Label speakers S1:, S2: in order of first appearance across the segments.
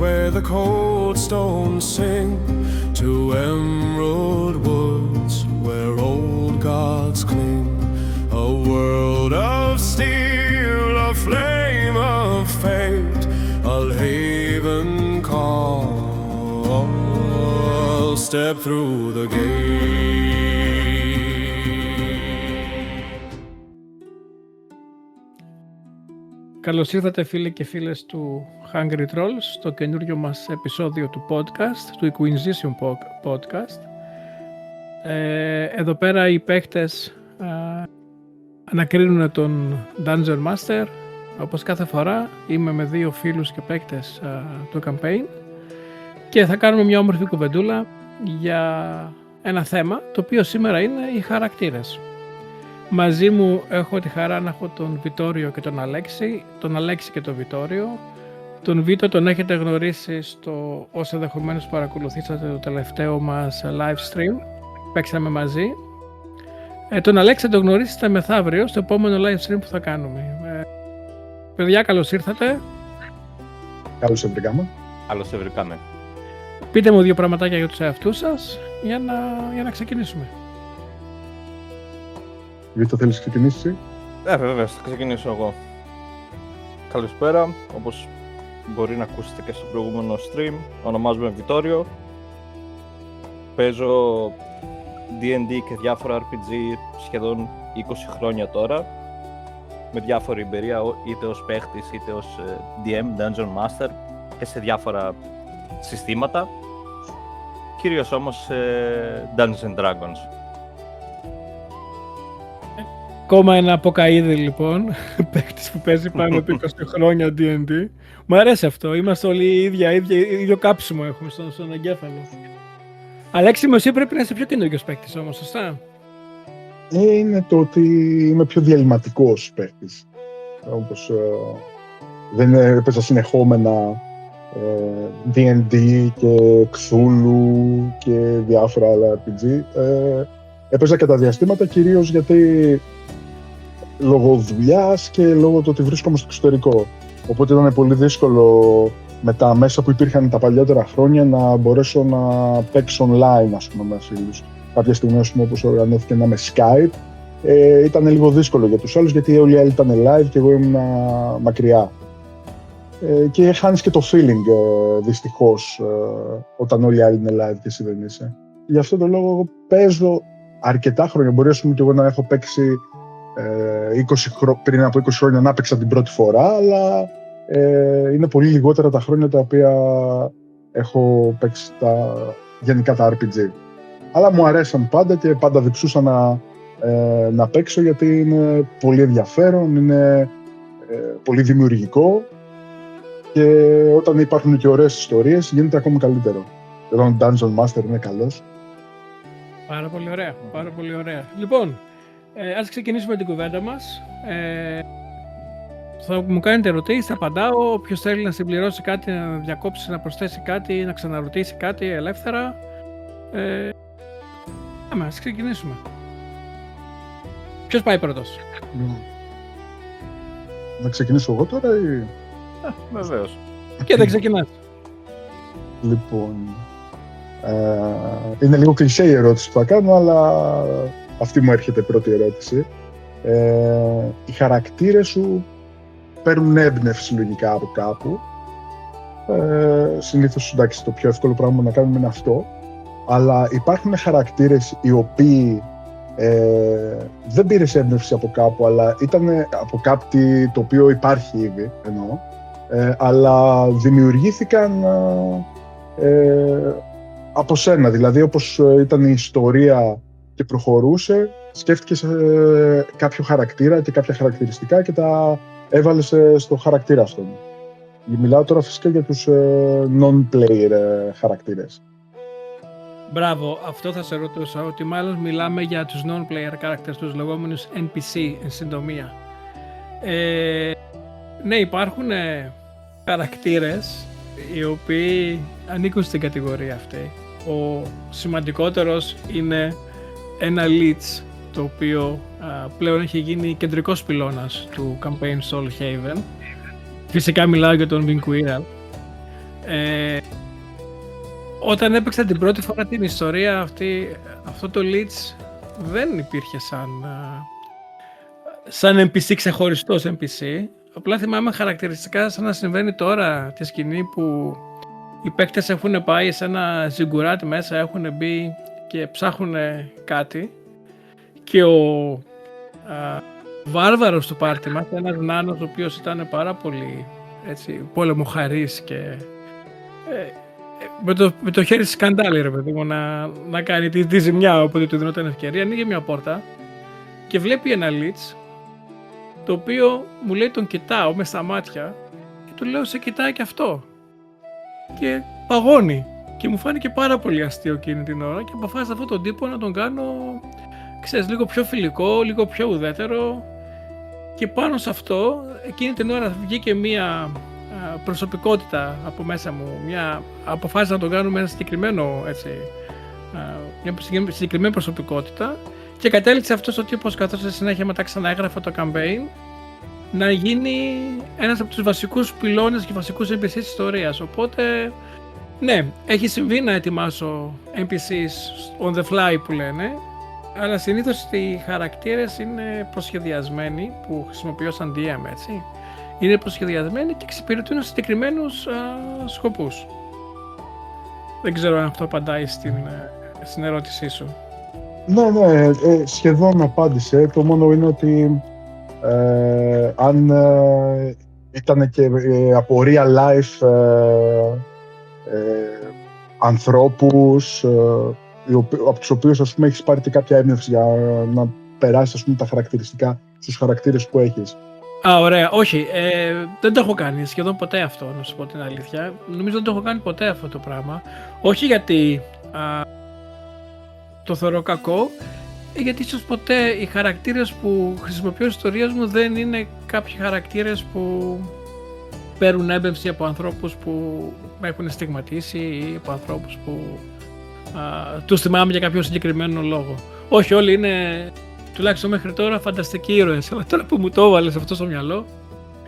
S1: where the cold stones sing, to emerald woods where old gods cling. A world of steel, a flame of fate, I'll haven call, I'll step through the gate.
S2: Καλώς ήρθατε φίλοι και φίλες του Hungry Trolls στο καινούριο μας επεισόδιο του podcast, του Inquisition podcast. Εδώ πέρα οι παίκτες ανακρίνουν τον Dungeon Master. Όπως κάθε φορά είμαι με δύο φίλους και παίκτες του campaign και θα κάνουμε μια όμορφη κουβεντούλα για ένα θέμα, το οποίο σήμερα είναι οι χαρακτήρες. Μαζί μου έχω τη χαρά να έχω τον Βιτόριο και τον Αλέξη, τον Αλέξη και τον Βιτόριο. Τον Βίτο τον έχετε γνωρίσει στο όσο ενδεχομένως παρακολουθήσατε το τελευταίο μας live stream. Παίξαμε μαζί. Τον Αλέξη τον γνωρίσετε μεθαύριο στο επόμενο live stream που θα κάνουμε. Παιδιά, καλώς ήρθατε.
S3: Καλώς σε βρήκαμε.
S4: Καλώς σε βρήκαμε.
S2: Πείτε μου δύο πραγματάκια για τους εαυτούς σας για να ξεκινήσουμε.
S3: Βίτο, θέλεις να ξεκινήσεις?
S4: Βέβαια, θα ξεκινήσω εγώ. Καλησπέρα, όπως μπορεί να ακούσετε και στο προηγούμενο stream, ονομάζομαι Βιτόριο. Παίζω D&D και διάφορα RPG σχεδόν 20 χρόνια τώρα, με διάφορη εμπειρία είτε ως παίχτης είτε ως DM, Dungeon Master και σε διάφορα συστήματα, κυρίως όμως Dungeons & Dragons.
S2: Ακόμα ένα αποκαίδι λοιπόν, παίκτης που παίζει πάνω από 20 χρόνια D&D. Μου αρέσει αυτό, είμαστε όλοι ίδιο κάψιμο έχουμε στον εγκέφαλο. Αλέξη, μου εσύ πρέπει να είσαι πιο καινούργιος παίκτης όμως, σωστά?
S3: Είναι το ότι είμαι πιο διαλυματικός παίκτης. Όπως δεν έπαιζα συνεχόμενα D&D και Cthulhu και διάφορα άλλα RPG. Έπαιζα κατά διαστήματα κυρίως γιατί λόγω δουλειάς και λόγω του ότι βρίσκομαι στο εξωτερικό. Οπότε ήταν πολύ δύσκολο με τα μέσα που υπήρχαν τα παλιότερα χρόνια να μπορέσω να παίξω online, ας πούμε, με φίλους. Κάποια στιγμή, ας πούμε, όπως οργανώθηκε με Skype, ήταν λίγο δύσκολο για τους άλλους γιατί όλοι οι άλλοι ήταν live και εγώ ήμουν μακριά. Και χάνεις και το feeling, δυστυχώς, όταν όλοι οι άλλοι είναι live και εσύ δεν είσαι. Γι' αυτό τον λόγο εγώ παίζω αρκετά χρόνια. Μπορεί, ας πούμε, και εγώ να έχω παίξει πριν από 20 χρόνια να παίξα την πρώτη φορά, αλλά είναι πολύ λιγότερα τα χρόνια τα οποία έχω παίξει γενικά τα RPG. Αλλά μου αρέσαν πάντα και πάντα διψούσα να παίξω γιατί είναι πολύ ενδιαφέρον, είναι πολύ δημιουργικό και όταν υπάρχουν και ωραίες ιστορίες γίνεται ακόμη καλύτερο. Εδώ ο Dungeon Master είναι καλός.
S2: Πάρα πολύ ωραία, πάρα πολύ ωραία. Λοιπόν, ας ξεκινήσουμε την κουβέντα μας. Θα μου κάνετε ερωτήσεις, θα απαντάω. Όποιος θέλει να συμπληρώσει κάτι, να διακόψει, να προσθέσει κάτι, να ξαναρωτήσει κάτι ελεύθερα. Ας ξεκινήσουμε. Ποιος πάει πρώτος?
S3: Να ξεκινήσω εγώ τώρα ή...
S4: Βεβαίως.
S2: Και δεν ξεκινάς.
S3: Λοιπόν, είναι λίγο κλισέ η ερώτηση που θα κάνω, αλλά αυτή μου έρχεται πρώτη ερώτηση. Οι χαρακτήρες σου παίρνουν έμπνευση λογικά από κάπου. Συνήθως, εντάξει, το πιο εύκολο πράγμα να κάνουμε είναι αυτό. Αλλά υπάρχουν χαρακτήρες οι οποίοι δεν πήρες έμπνευση από κάπου, αλλά ήταν από κάτι το οποίο υπάρχει ήδη, εννοώ, αλλά δημιουργήθηκαν από σένα. Δηλαδή, όπως ήταν η ιστορία και προχωρούσε, σκέφτηκες κάποιο χαρακτήρα και κάποια χαρακτηριστικά και τα έβαλες στο χαρακτήρα αυτόν. Μιλάω τώρα φυσικά για τους non-player χαρακτήρες.
S2: Μπράβο, αυτό θα σε ρωτούσα, ότι μάλλον μιλάμε για τους non-player characters, τους λεγόμενους NPC, εν συντομία. Ναι, υπάρχουν χαρακτήρες οι οποίοι ανήκουν στην κατηγορία αυτή. Ο σημαντικότερος είναι ένα Lich, το οποίο πλέον έχει γίνει κεντρικός πυλώνας του campaign Soul Haven. Φυσικά μιλάω για τον Vinquira. Όταν έπαιξα την πρώτη φορά την ιστορία αυτή, αυτό το Lich δεν υπήρχε σαν NPC, ξεχωριστός NPC. Απλά θυμάμαι χαρακτηριστικά σαν να συμβαίνει τώρα τη σκηνή που οι παίκτες έχουν πάει σε ένα ζιγκουράτι μέσα, έχουν μπει και ψάχνουν κάτι και ο βάρβαρος του πάρτι μας, ένας νάνος ο οποίος ήταν πάρα πολύ έτσι, πόλεμοχαρής και με το χέρι σκαντάλι ρε παιδί μου να κάνει τη ζημιά όποτε του δινόταν ευκαιρία, ανοίγει μια πόρτα και βλέπει ένα Lich το οποίο μου λέει τον κοιτάω μες στα μάτια και του λέω σε κοιτάει και αυτό και παγώνει και μου φάνηκε πάρα πολύ αστείο εκείνη την ώρα και αποφάσισα αυτόν τον τύπο να τον κάνω, ξέρεις, λίγο πιο φιλικό, λίγο πιο ουδέτερο και πάνω σε αυτό εκείνη την ώρα βγήκε μία προσωπικότητα από μέσα μου, αποφάσισα να τον κάνω με ένα συγκεκριμένο έτσι, μια συγκεκριμένη προσωπικότητα και κατέληξε αυτός ο τύπος, καθώς στη συνέχεια μετά ξαναέγραφα το campaign, να γίνει ένας από τους βασικούς πυλώνες και βασικούς NPCs της ιστορίας. Οπότε, ναι, έχει συμβεί να ετοιμάσω NPCs on the fly που λένε, αλλά συνήθως οι χαρακτήρες είναι προσχεδιασμένοι, που χρησιμοποιώ σαν DM, έτσι. Είναι προσχεδιασμένοι και εξυπηρετούν συγκεκριμένους σκοπούς. Δεν ξέρω αν αυτό απαντάει στην ερώτησή σου.
S3: Ναι, σχεδόν απάντησε. Το μόνο είναι ότι αν ήταν και από real life ανθρώπους από τους οποίους ας πούμε έχεις πάρει και κάποια έμπνευση για να περάσεις ας πούμε τα χαρακτηριστικά στους χαρακτήρες που έχεις.
S2: Ωραία, όχι, δεν το έχω κάνει σχεδόν ποτέ αυτό, να σου πω την αλήθεια. Νομίζω δεν το έχω κάνει ποτέ αυτό το πράγμα. Όχι γιατί το θεωρώ κακό, γιατί ίσως ποτέ οι χαρακτήρες που χρησιμοποιώ στις ιστορίες μου δεν είναι κάποιοι χαρακτήρες που παίρνουν έμπνευση από ανθρώπους που με έχουν στιγματίσει ή από ανθρώπους που τους θυμάμαι για κάποιο συγκεκριμένο λόγο. Όχι, όλοι είναι, τουλάχιστον μέχρι τώρα, φανταστικοί ήρωες, αλλά τώρα που μου το έβαλες αυτό στο μυαλό,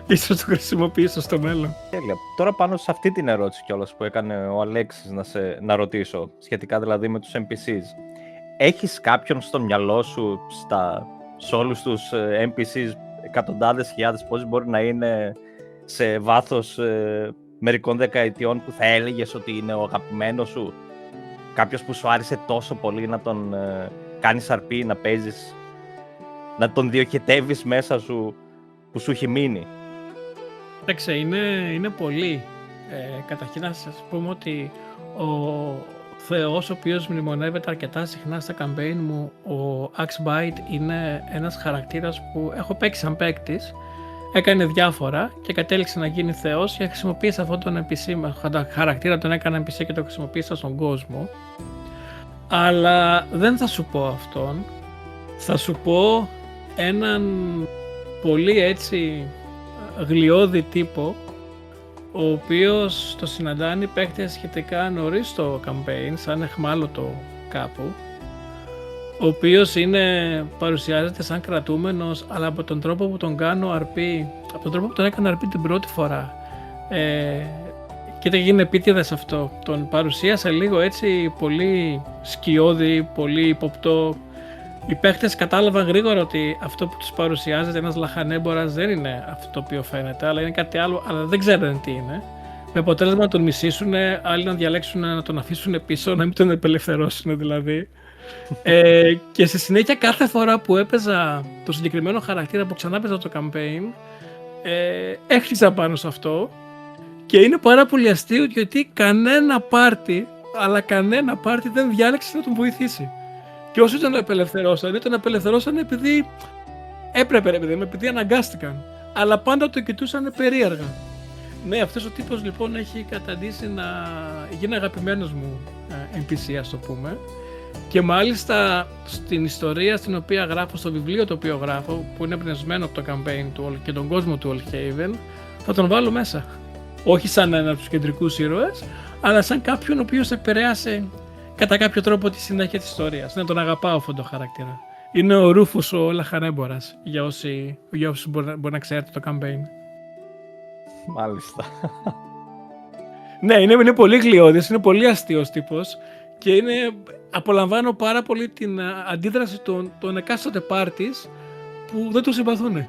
S2: ίσως το χρησιμοποιήσω στο μέλλον.
S4: Τέλεια. Τώρα πάνω σε αυτή την ερώτηση κιόλας που έκανε ο Αλέξης να ρωτήσω, σχετικά δηλαδή με τους NPCs. Έχεις κάποιον στο μυαλό σου, σε όλους τους NPCs, εκατοντάδες χιλιάδες, πώς μπορεί να είναι σε βάθος μερικών δεκαετιών, που θα έλεγες ότι είναι ο αγαπημένος σου? Κάποιος που σου άρεσε τόσο πολύ να τον κάνεις αρπή, να παίζεις, να τον διοχετεύεις μέσα σου, που σου έχει μείνει?
S2: Εντάξει, είναι πολύ. Καταρχήν να σας πούμε ότι ο Θεός, ο οποίος μνημονεύεται αρκετά συχνά στα campaign μου, ο Axbite, είναι ένας χαρακτήρας που έχω παίξει σαν παίκτης, έκανε διάφορα και κατέληξε να γίνει Θεός και χρησιμοποίησα αυτόν τον NPC, χαρακτήρα τον έκανα NPC και το χρησιμοποίησα στον κόσμο. Αλλά δεν θα σου πω αυτόν, θα σου πω έναν πολύ έτσι γλιώδη τύπο, ο οποίος το συναντάνε οι παίκτες σχετικά νωρίς στο campaign, σαν εχμάλωτο κάπου, ο οποίος παρουσιάζεται σαν κρατούμενος, αλλά από τον τρόπο που τον κάνω αρπή, από τον τρόπο που τον έκανα αρπή την πρώτη φορά, και δεν γίνει επίτηδες αυτό, τον παρουσίασα λίγο έτσι πολύ σκιώδη, πολύ υποπτό. Οι παίχτες κατάλαβαν γρήγορα ότι αυτό που τους παρουσιάζεται ένας λαχανέμπορας δεν είναι αυτό το οποίο φαίνεται, αλλά είναι κάτι άλλο, αλλά δεν ξέρουν τι είναι. Με αποτέλεσμα να τον μισήσουν, άλλοι να διαλέξουν να τον αφήσουν πίσω, να μην τον απελευθερώσουν δηλαδή. Και στη συνέχεια, κάθε φορά που έπαιζα το συγκεκριμένο χαρακτήρα που ξανά έπαιζα το campaign, έχτιζα πάνω σε αυτό και είναι πάρα πολύ αστείο, γιατί κανένα πάρτι δεν διάλεξε να τον βοηθήσει. Και όσοι τον απελευθερώσαν επειδή έπρεπε, επειδή αναγκάστηκαν. Αλλά πάντα το κοιτούσαν περίεργα. Ναι, αυτός ο τύπος λοιπόν έχει καταντήσει να γίνει αγαπημένος μου NPC, ας το πούμε. Και μάλιστα στην ιστορία στην οποία γράφω, στο βιβλίο το οποίο γράφω, που είναι εμπνευσμένο από το campaign του και τον κόσμο του Oldhaven, θα τον βάλω μέσα. Όχι σαν ένα από τους κεντρικούς ήρωες, αλλά σαν κάποιον ο οποίος επηρέασε κατά κάποιο τρόπο τη συνέχεια της ιστορίας. Ναι, τον αγαπάω αυτόν τον χαρακτήρα. Είναι ο Ρούφους ο λαχανέμπορας, για όσοι μπορεί να ξέρετε το campaign.
S4: Μάλιστα.
S2: Ναι, είναι πολύ γλιώδης, είναι πολύ αστείος τύπος και απολαμβάνω πάρα πολύ την αντίδραση των εκάστοτε πάρτις που δεν τους συμπαθούν.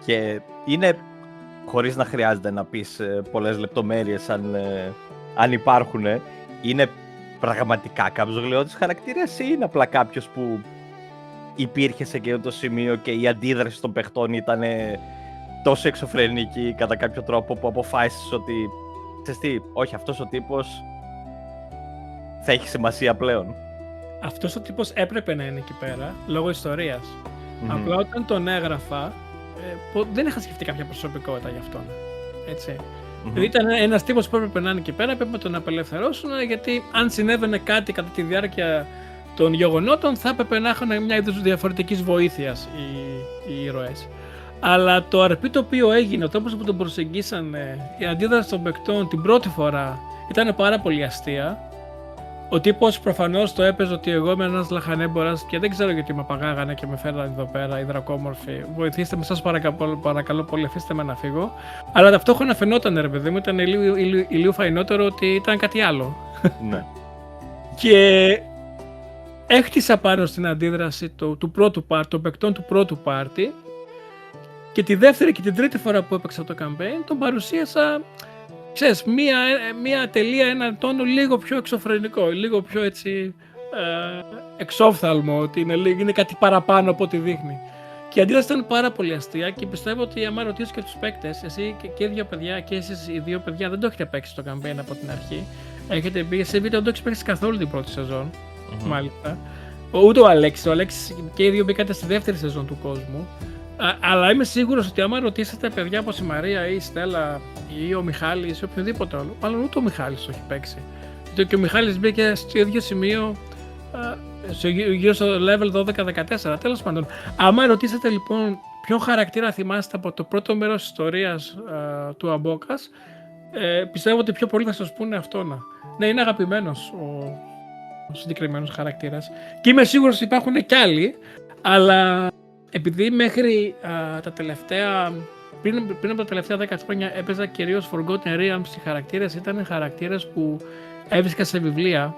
S4: Και είναι, χωρίς να χρειάζεται να πεις πολλές λεπτομέρειες αν υπάρχουν, είναι πραγματικά κάποιος γλιώδης χαρακτήρας ή είναι απλά κάποιος που υπήρχε σε εκείνο το σημείο και η αντίδραση των παιχτών ήταν τόσο εξωφρενική κατά κάποιο τρόπο που αποφάσισες ότι ξέρεις τι, όχι, αυτός ο τύπος θα έχει σημασία πλέον.
S2: Αυτός ο τύπος έπρεπε να είναι εκεί πέρα λόγω ιστορίας. Απλά όταν τον έγραφα δεν είχα σκεφτεί κάποια προσωπικότητα γι' αυτόν. Έτσι. Δηλαδή ήταν ένας τύπος που έπρεπε να είναι εκεί πέρα, έπρεπε να τον απελευθερώσουν, γιατί αν συνέβαινε κάτι κατά τη διάρκεια των γεγονότων θα έπρεπε να έχουν μια είδους διαφορετικής βοήθειας οι ήρωες. Αλλά το αρπή το οποίο έγινε, ο τρόπος που τον προσεγγίσανε, η αντίδραση των παικτών την πρώτη φορά ήταν πάρα πολύ αστεία. Ο τύπος προφανώς το έπαιζε ότι εγώ είμαι ένας λαχανέμπορας και δεν ξέρω γιατί με απαγάγανε και με φέρανε εδώ πέρα οι δρακόμορφοι. Βοηθήστε με, σας παρακαλώ πολύ, αφήστε με να φύγω. Αλλά ταυτόχρονα φαινόταν, ρε παιδί μου, ήταν ηλίου φαϊνότερο ότι ήταν κάτι άλλο.
S4: Ναι.
S2: Και έχτισα πάνω στην αντίδραση του πρώτου πάρτι, των παικτών του πρώτου πάρτι, και τη δεύτερη και την τρίτη φορά που έπαιξα το campaign τον παρουσίασα, ξέρεις, μία τελεία, έναν τόνο λίγο πιο εξωφρενικό, λίγο πιο έτσι εξόφθαλμο, ότι είναι κάτι παραπάνω από ό,τι δείχνει. Και η αντίδραση ήταν πάρα πολύ αστεία και πιστεύω ότι άμα ρωτήσεις και τους παίκτες, εσύ και οι δύο παιδιά και εσείς οι δύο παιδιά δεν το έχετε παίξει το campaign από την αρχή. Έχετε μπει σε βίντεο, δεν το έχεις παίξει καθόλου την πρώτη σεζόν, μάλιστα. Ούτε ο Αλέξης και οι δύο μπήκατε στη δεύτερη σεζόν του κόσμου. Αλλά είμαι σίγουρος ότι άμα ρωτήσετε παιδιά όπως η Μαρία ή η Στέλλα ή ο Μιχάλης ή οποιοδήποτε άλλο, μάλλον ούτε ο Μιχάλης το έχει παίξει. Γιατί και ο Μιχάλης μπήκε στο ίδιο σημείο, γύρω στο level 12-14. Τέλος πάντων, άμα ρωτήσετε λοιπόν ποιον χαρακτήρα θυμάστε από το πρώτο μέρος της ιστορίας του Αμπόκας, πιστεύω ότι πιο πολύ θα σας πούνε αυτόν. Ναι, είναι αγαπημένος ο συγκεκριμένος χαρακτήρας. Και είμαι σίγουρος ότι υπάρχουν κι άλλοι, αλλά επειδή μέχρι τα τελευταία, πριν από τα τελευταία 10 χρόνια έπαιζα κυρίως Forgotten Realms, οι χαρακτήρες ήταν χαρακτήρες που έβρισκα σε βιβλία.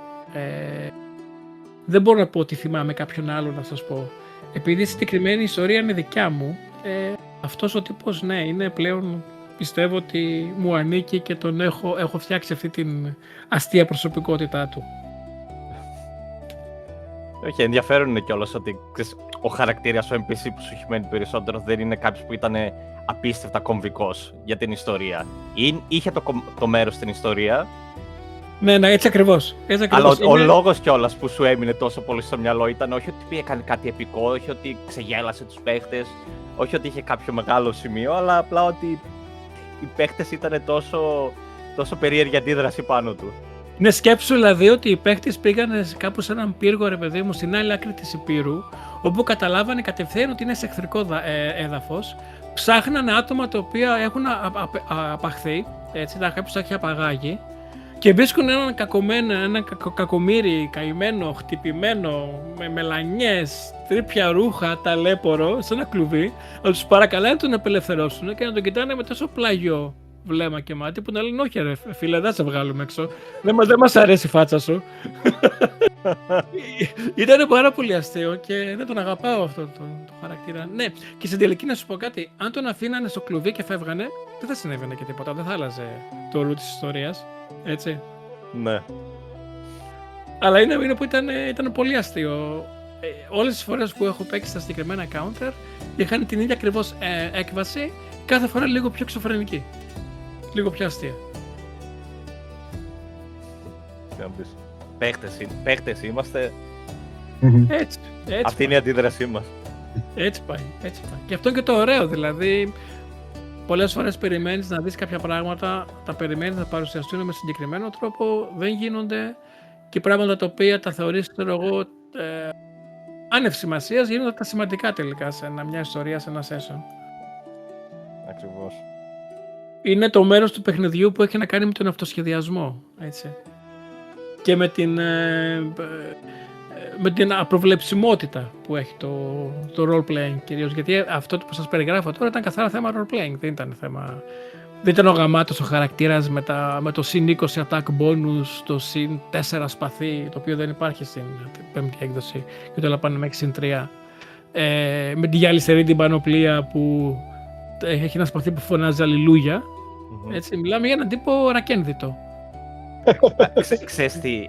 S2: Δεν μπορώ να πω ότι θυμάμαι κάποιον άλλο, να σας πω. Επειδή η συγκεκριμένη ιστορία είναι δικιά μου, αυτός ο τύπος, ναι, είναι πλέον, πιστεύω ότι μου ανήκει και τον έχω φτιάξει αυτή την αστεία προσωπικότητά του.
S4: Όχι, ενδιαφέρον είναι κιόλας ότι ο χαρακτήρας, ο NPC που σου έχει μένει περισσότερο δεν είναι κάποιος που ήταν απίστευτα κομβικός για την ιστορία. Είχε το μέρος στην ιστορία. Ναι,
S2: έτσι ακριβώς.
S4: Αλλά ο λόγος κιόλας που σου έμεινε τόσο πολύ στο μυαλό ήταν όχι ότι έκανε κάτι επικό, όχι ότι ξεγέλασε τους παίχτες, όχι ότι είχε κάποιο μεγάλο σημείο, αλλά απλά ότι οι παίχτες ήταν τόσο περίεργη αντίδραση πάνω του.
S2: Ναι, σκέψου δηλαδή ότι οι παίχτες πήγαν κάπου σε έναν πύργο, ρε παιδί μου, στην άλλη άκρη της Υπήρου, όπου καταλάβανε κατευθείαν ότι είναι σε εχθρικό έδαφος, ψάχνανε άτομα τα οποία έχουν απαχθεί, έτσι, κάποιος τα έχει απαγάγει, και βρίσκουν έναν κακομοίρη, καημένο, χτυπημένο, με μελανιές, τρίπια ρούχα, ταλέπορο, σε ένα κλουβί, να τους παρακαλάνε να τον απελευθερώσουν και να τον κοιτάνε με τόσο πλάγιο βλέμμα και μάτι που να λένε όχι ρε φίλε, δεν σε βγάλουμε έξω, δεν μας αρέσει η φάτσα σου. Ήταν πάρα πολύ αστείο και δεν τον αγαπάω αυτό το χαρακτήρα. Ναι, και στην τελική να σου πω κάτι, αν τον αφήνανε στο κλουβί και φεύγανε, δεν θα συνέβαινε και τίποτα, δεν θα άλλαζε το ρου της ιστορίας, έτσι.
S4: Ναι.
S2: Αλλά είναι που ήταν πολύ αστείο. Όλες τις φορές που έχω παίξει στα συγκεκριμένα counter είχαν την ίδια ακριβώς έκβαση, κάθε φορά λίγο πιο εξωφρενική. Λίγο πιο αστεία.
S4: Παίχτες είμαστε.
S2: Έτσι.
S4: Αυτή είναι η αντίδρασή μας.
S2: Έτσι πάει. Και αυτό είναι και το ωραίο, δηλαδή. Πολλές φορές περιμένεις να δεις κάποια πράγματα, τα περιμένεις να παρουσιαστούν με συγκεκριμένο τρόπο, δεν γίνονται, και πράγματα τα οποία τα θεωρείς, ξέρω εγώ, άνευ σημασίας, γίνονται τα σημαντικά τελικά σε μια ιστορία, σε ένα session.
S4: Ακριβώς.
S2: Είναι το μέρος του παιχνιδιού που έχει να κάνει με τον αυτοσχεδιασμό, έτσι. Και με την με την απροβλεψιμότητα που έχει το role-playing κυρίως, γιατί αυτό που σας περιγράφω τώρα ήταν καθαρά θέμα role-playing, δεν ήταν θέμα... Δεν ήταν ο γαμάτος ο χαρακτήρας με το συν 20 attack bonus, το συν 4 σπαθί, το οποίο δεν υπάρχει στην πέμπτη έκδοση, και όλα πάνε μέχρι συν 3. Με τη γυαλιστερή την πανοπλία που έχει ένα σπαθί που φωνάζει αλληλούια. Έτσι, μιλάμε για έναν τύπο ρακένδυτο.
S4: Ξέρεις τι,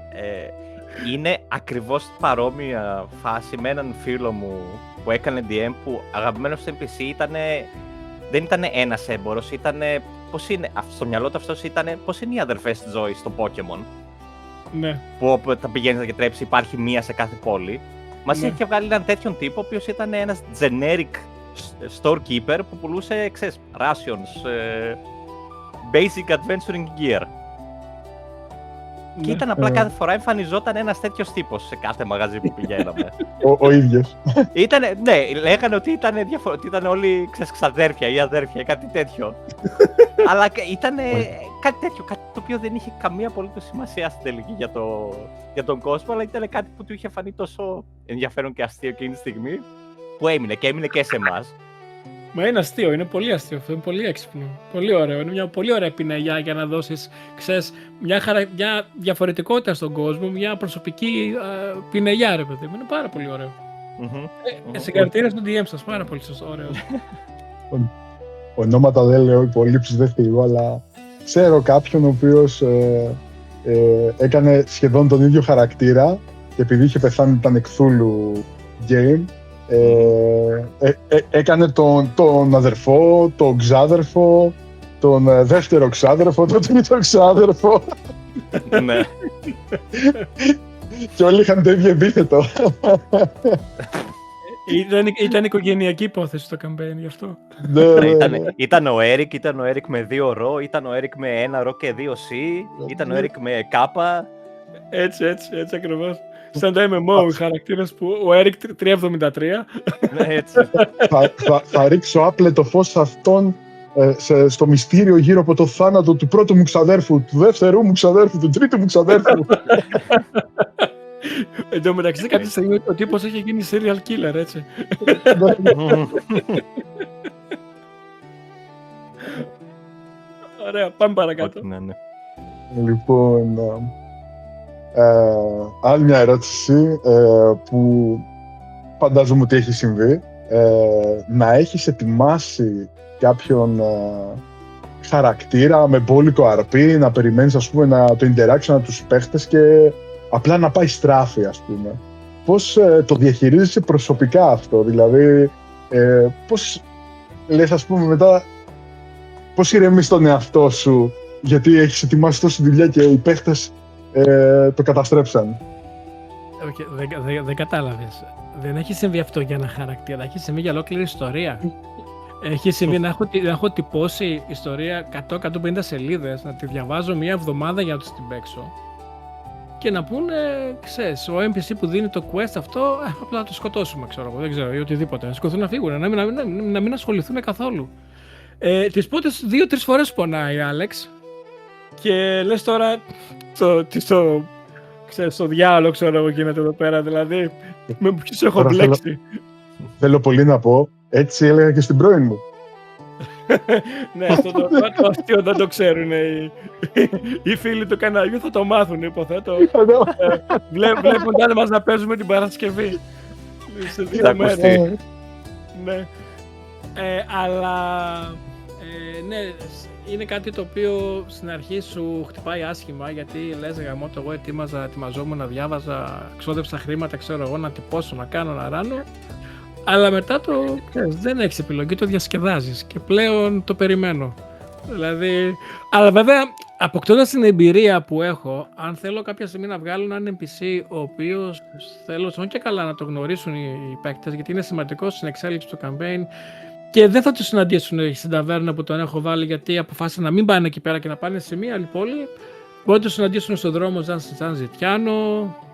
S4: είναι ακριβώς παρόμοια φάση με έναν φίλο μου που έκανε DM, που αγαπημένος του NPC δεν ήταν ένας έμπορος, πώς είναι, στο μυαλό του αυτός ήταν πώς είναι οι αδερφές της Zoe στο Pokemon.
S2: Ναι.
S4: Που όπου τα πηγαίνεις να γιατρέψεις υπάρχει μία σε κάθε πόλη. Μας είχε βγάλει έναν τέτοιον τύπο, ο οποίος ήταν ένας generic storekeeper που πουλούσε, ξέρεις, rations, basic adventuring gear. Και ήταν απλά κάθε φορά εμφανιζόταν ένας τέτοιος τύπος σε κάθε μαγαζί που πηγαίναμε.
S3: Ο ίδιος.
S4: Ναι, λέγανε ότι ήταν όλοι ξαδέρφια ή αδέρφια ή κάτι τέτοιο. Αλλά ήταν κάτι τέτοιο, κάτι το οποίο δεν είχε καμία απολύτως σημασία στην τελική για τον κόσμο, αλλά ήταν κάτι που του είχε φανεί τόσο ενδιαφέρον και αστείο εκείνη τη στιγμή, που έμεινε και σε εμάς.
S2: Μα είναι αστείο, είναι πολύ αστείο αυτό, είναι πολύ έξυπνο. Πολύ ωραίο, είναι μια πολύ ωραία πινελιά για να δώσεις, ξέρεις, μια διαφορετικότητα στον κόσμο, μια προσωπική πινελιά, ρε παιδί μου. Είναι πάρα πολύ ωραίο. Συγχαρητήρια στον DM σας, πάρα πολύ ωραίος.
S3: Ονόματα δεν λέω, υπολείψεις δεν θίγω, αλλά ξέρω κάποιον ο οποίος έκανε σχεδόν τον ίδιο χαρακτήρα και επειδή είχε πεθάνει ήταν Cthulhu game, έκανε τον αδερφό, τον ξάδερφο, τον δεύτερο ξάδερφο, τον τρίτο ξάδερφο.
S4: Ναι.
S3: Και όλοι είχαν το ίδιο επίθετο.
S2: Ήταν οικογενειακή υπόθεση το campaign γι' αυτό.
S4: Ήταν ο Eric με 2 ρο, ήταν ο Eric με 1 ρο και 2 C, ήταν ο Eric με κάπα.
S2: Έτσι ακριβώς. Σαν τα MMO, οι χαρακτήρες που ο Eric 373.
S4: Ναι, έτσι.
S3: Θα ρίξω άπλετο φως σε αυτόν, στο μυστήριο γύρω από το θάνατο του πρώτου μου ξαδέρφου, του δεύτερου μου ξαδέρφου, του τρίτου μου ξαδέρφου.
S2: Εν τω μεταξύ, κάποια στιγμή ο τύπος έχει γίνει serial killer, έτσι. Ωραία, πάμε παρακάτω.
S3: Λοιπόν, άλλη μια ερώτηση που φαντάζομαι ότι έχει συμβεί. Να έχεις ετοιμάσει κάποιον χαρακτήρα με μπόλικο αρπή, να περιμένεις, ας πούμε, το interaction από τους παίχτες και απλά να πάει στράφη, ας πούμε. Πώς το διαχειρίζεσαι προσωπικά αυτό, δηλαδή πώς λες, ας πούμε, μετά πώς ηρεμείς τον εαυτό σου γιατί έχεις ετοιμάσει τόση δουλειά και οι παίχτες το καταστρέψαν.
S2: Δεν κατάλαβες. Δεν έχει συμβεί αυτό για ένα χαρακτήρα, έχει συμβεί για ολόκληρη ιστορία. Έχει συμβεί να έχω τυπώσει ιστορία 100-150 σελίδες, να τη διαβάζω μία εβδομάδα για να τους την παίξω και να πούνε, ξέρεις, ο NPC που δίνει το quest αυτό, απλά να το σκοτώσουμε, ξέρω εγώ, δεν ξέρω, ή οτιδήποτε. Να σηκωθούν να φύγουν, να μην ασχοληθούν καθόλου. Τις πρώτες 2-3 φορές πονάει, Άλεξ, και λες τώρα, στο διάολο, ξέρω εγώ, γίνεται εδώ πέρα, δηλαδή, με ποιους έχω μπλέξει.
S3: Θέλω πολύ να πω, έτσι έλεγα και στην πρώην μου.
S2: Ναι, αυτό το αστείο δεν το ξέρουν οι φίλοι του καναλιού, θα το μάθουν, υποθέτω. Βλέποντας μας να παίζουμε την Παρασκευή σε 2 μέρες. Ναι. Αλλά ναι, είναι κάτι το οποίο στην αρχή σου χτυπάει άσχημα, γιατί λες γαμώτο, εγώ ετοιμαζόμουν να διάβαζα, ξόδεψα χρήματα, ξέρω εγώ, να τυπώσω, να κάνω, να ράνω. Αλλά μετά δεν έχεις επιλογή, το διασκεδάζεις και πλέον το περιμένω. Δηλαδή, αλλά βέβαια, αποκτώντας την εμπειρία που έχω, αν θέλω κάποια στιγμή να βγάλω έναν NPC ο οποίος θέλω όχι και καλά να το γνωρίσουν οι παίκτες, γιατί είναι σημαντικό στην εξέλιξη του campaign και δεν θα τους συναντήσουν στην ταβέρνα που τον έχω βάλει, γιατί αποφάσισαν να μην πάνε εκεί πέρα και να πάνε σε μία άλλη πόλη. Μπορεί να τους συναντήσουν στον δρόμο σαν ζητιάνο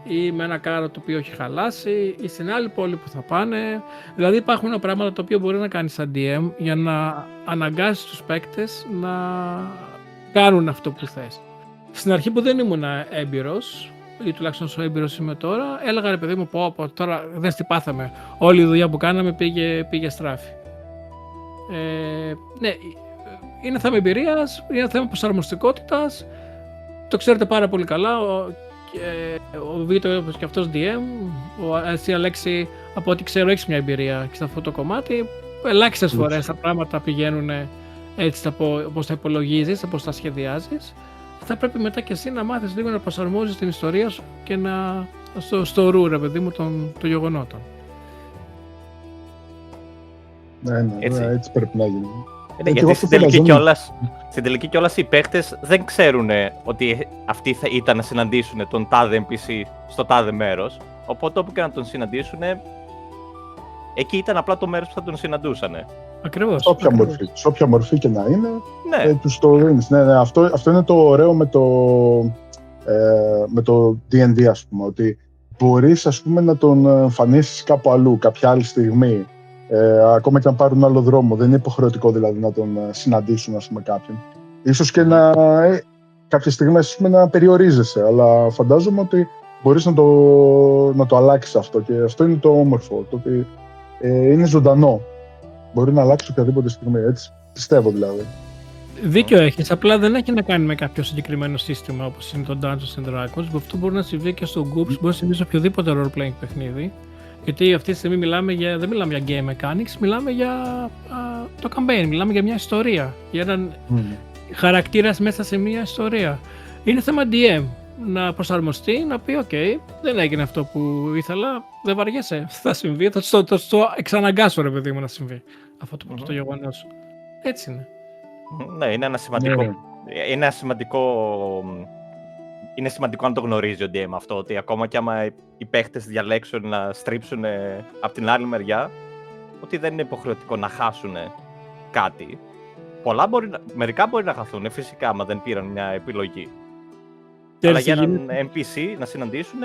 S2: ή με ένα κάρο το οποίο έχει χαλάσει ή στην άλλη πόλη που θα πάνε. Δηλαδή υπάρχουν πράγματα τα οποία μπορεί να κάνεις σαν DM για να αναγκάσεις τους παίκτες να κάνουν αυτό που θες. Στην αρχή που δεν ήμουν έμπειρος, ή τουλάχιστον όσο έμπειρος είμαι τώρα, έλεγα ρε παιδί μου, τώρα δεν τι πάθαμε. Όλη η δουλειά που κάναμε πήγε στράφη. Ναι, είναι θέμα εμπειρίας, είναι θέμα προσαρμοστικότητας. Το ξέρετε πάρα πολύ καλά. Ο Βίτο, όπως και αυτός DM, εσύ Αλέξη, από ό,τι ξέρω έχεις μια εμπειρία σε αυτό το κομμάτι. Ελάχιστες φορές τα πράγματα πηγαίνουν έτσι όπως τα υπολογίζεις, όπως τα σχεδιάζεις. Θα πρέπει μετά και εσύ να μάθεις λίγο να προσαρμόζεις την ιστορία σου και στο ρου, ρε παιδί μου, των γεγονότων.
S3: Ναι, έτσι πρέπει να γίνει.
S4: Γιατί στην τελική κιόλας οι παίχτες δεν ξέρουν ότι αυτοί ήταν να συναντήσουν τον τάδε NPC στο τάδε μέρος. Οπότε όπου και να τον συναντήσουν, εκεί ήταν απλά το μέρος που θα τον συναντούσαν.
S2: Ακριβώς.
S3: Σε όποια μορφή και να είναι,
S4: ναι.
S3: Τους το δίνεις. Ναι, αυτό είναι το ωραίο με το D&D, ας πούμε, ότι μπορείς, ας πούμε, να τον εμφανίσεις κάπου αλλού, κάποια άλλη στιγμή. Ακόμα και αν πάρουν άλλο δρόμο, δεν είναι υποχρεωτικό δηλαδή να τον συναντήσουν, ας πούμε, κάποιον. Ίσως και κάποιες στιγμές, ας πούμε, να περιορίζεσαι, αλλά φαντάζομαι ότι μπορείς να το αλλάξεις αυτό, και αυτό είναι το όμορφο, το ότι είναι ζωντανό. Μπορεί να αλλάξει οποιαδήποτε στιγμή, έτσι πιστεύω δηλαδή.
S2: Δίκιο έχεις, απλά δεν έχει να κάνει με κάποιο συγκεκριμένο σύστημα όπως είναι το Dungeons and Dragons, που αυτό μπορεί να συμβεί και στο Goops, μπορεί να συμβεί σε οποιοδήποτε role-playing παιχνίδι. Γιατί αυτή τη στιγμή δεν μιλάμε για game mechanics, μιλάμε για το campaign, μιλάμε για μια ιστορία, για έναν χαρακτήρα μέσα σε μια ιστορία. Είναι θέμα DM να προσαρμοστεί, να πει ok, δεν έγινε αυτό που ήθελα, δεν βαριέσαι, θα συμβεί, θα το εξαναγκάσω ρε παιδί μου να συμβεί αυτό το γεγονός. Έτσι είναι.
S4: Ναι, είναι σημαντικό να το γνωρίζει ο DM αυτό, ότι ακόμα κι άμα οι παίχτες διαλέξουν να στρίψουν από την άλλη μεριά, ότι δεν είναι υποχρεωτικό να χάσουν κάτι. Μερικά μπορεί να χαθούν, φυσικά, άμα δεν πήραν μια επιλογή. Αλλά για έναν NPC να συναντήσουν...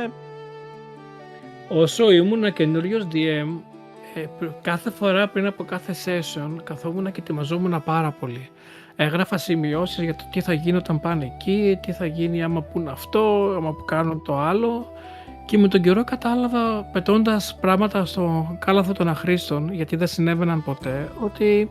S2: Όσο ήμουν καινούριος DM, κάθε φορά πριν από κάθε session καθόμουν και ετοιμαζόμουν πάρα πολύ. Έγραφα σημειώσεις για το τι θα γίνει όταν πάνε εκεί, τι θα γίνει άμα πουν αυτό, άμα που κάνουν το άλλο, και με τον καιρό κατάλαβα, πετώντας πράγματα στο κάλαθο των αχρήστων, γιατί δεν συνέβαιναν ποτέ, ότι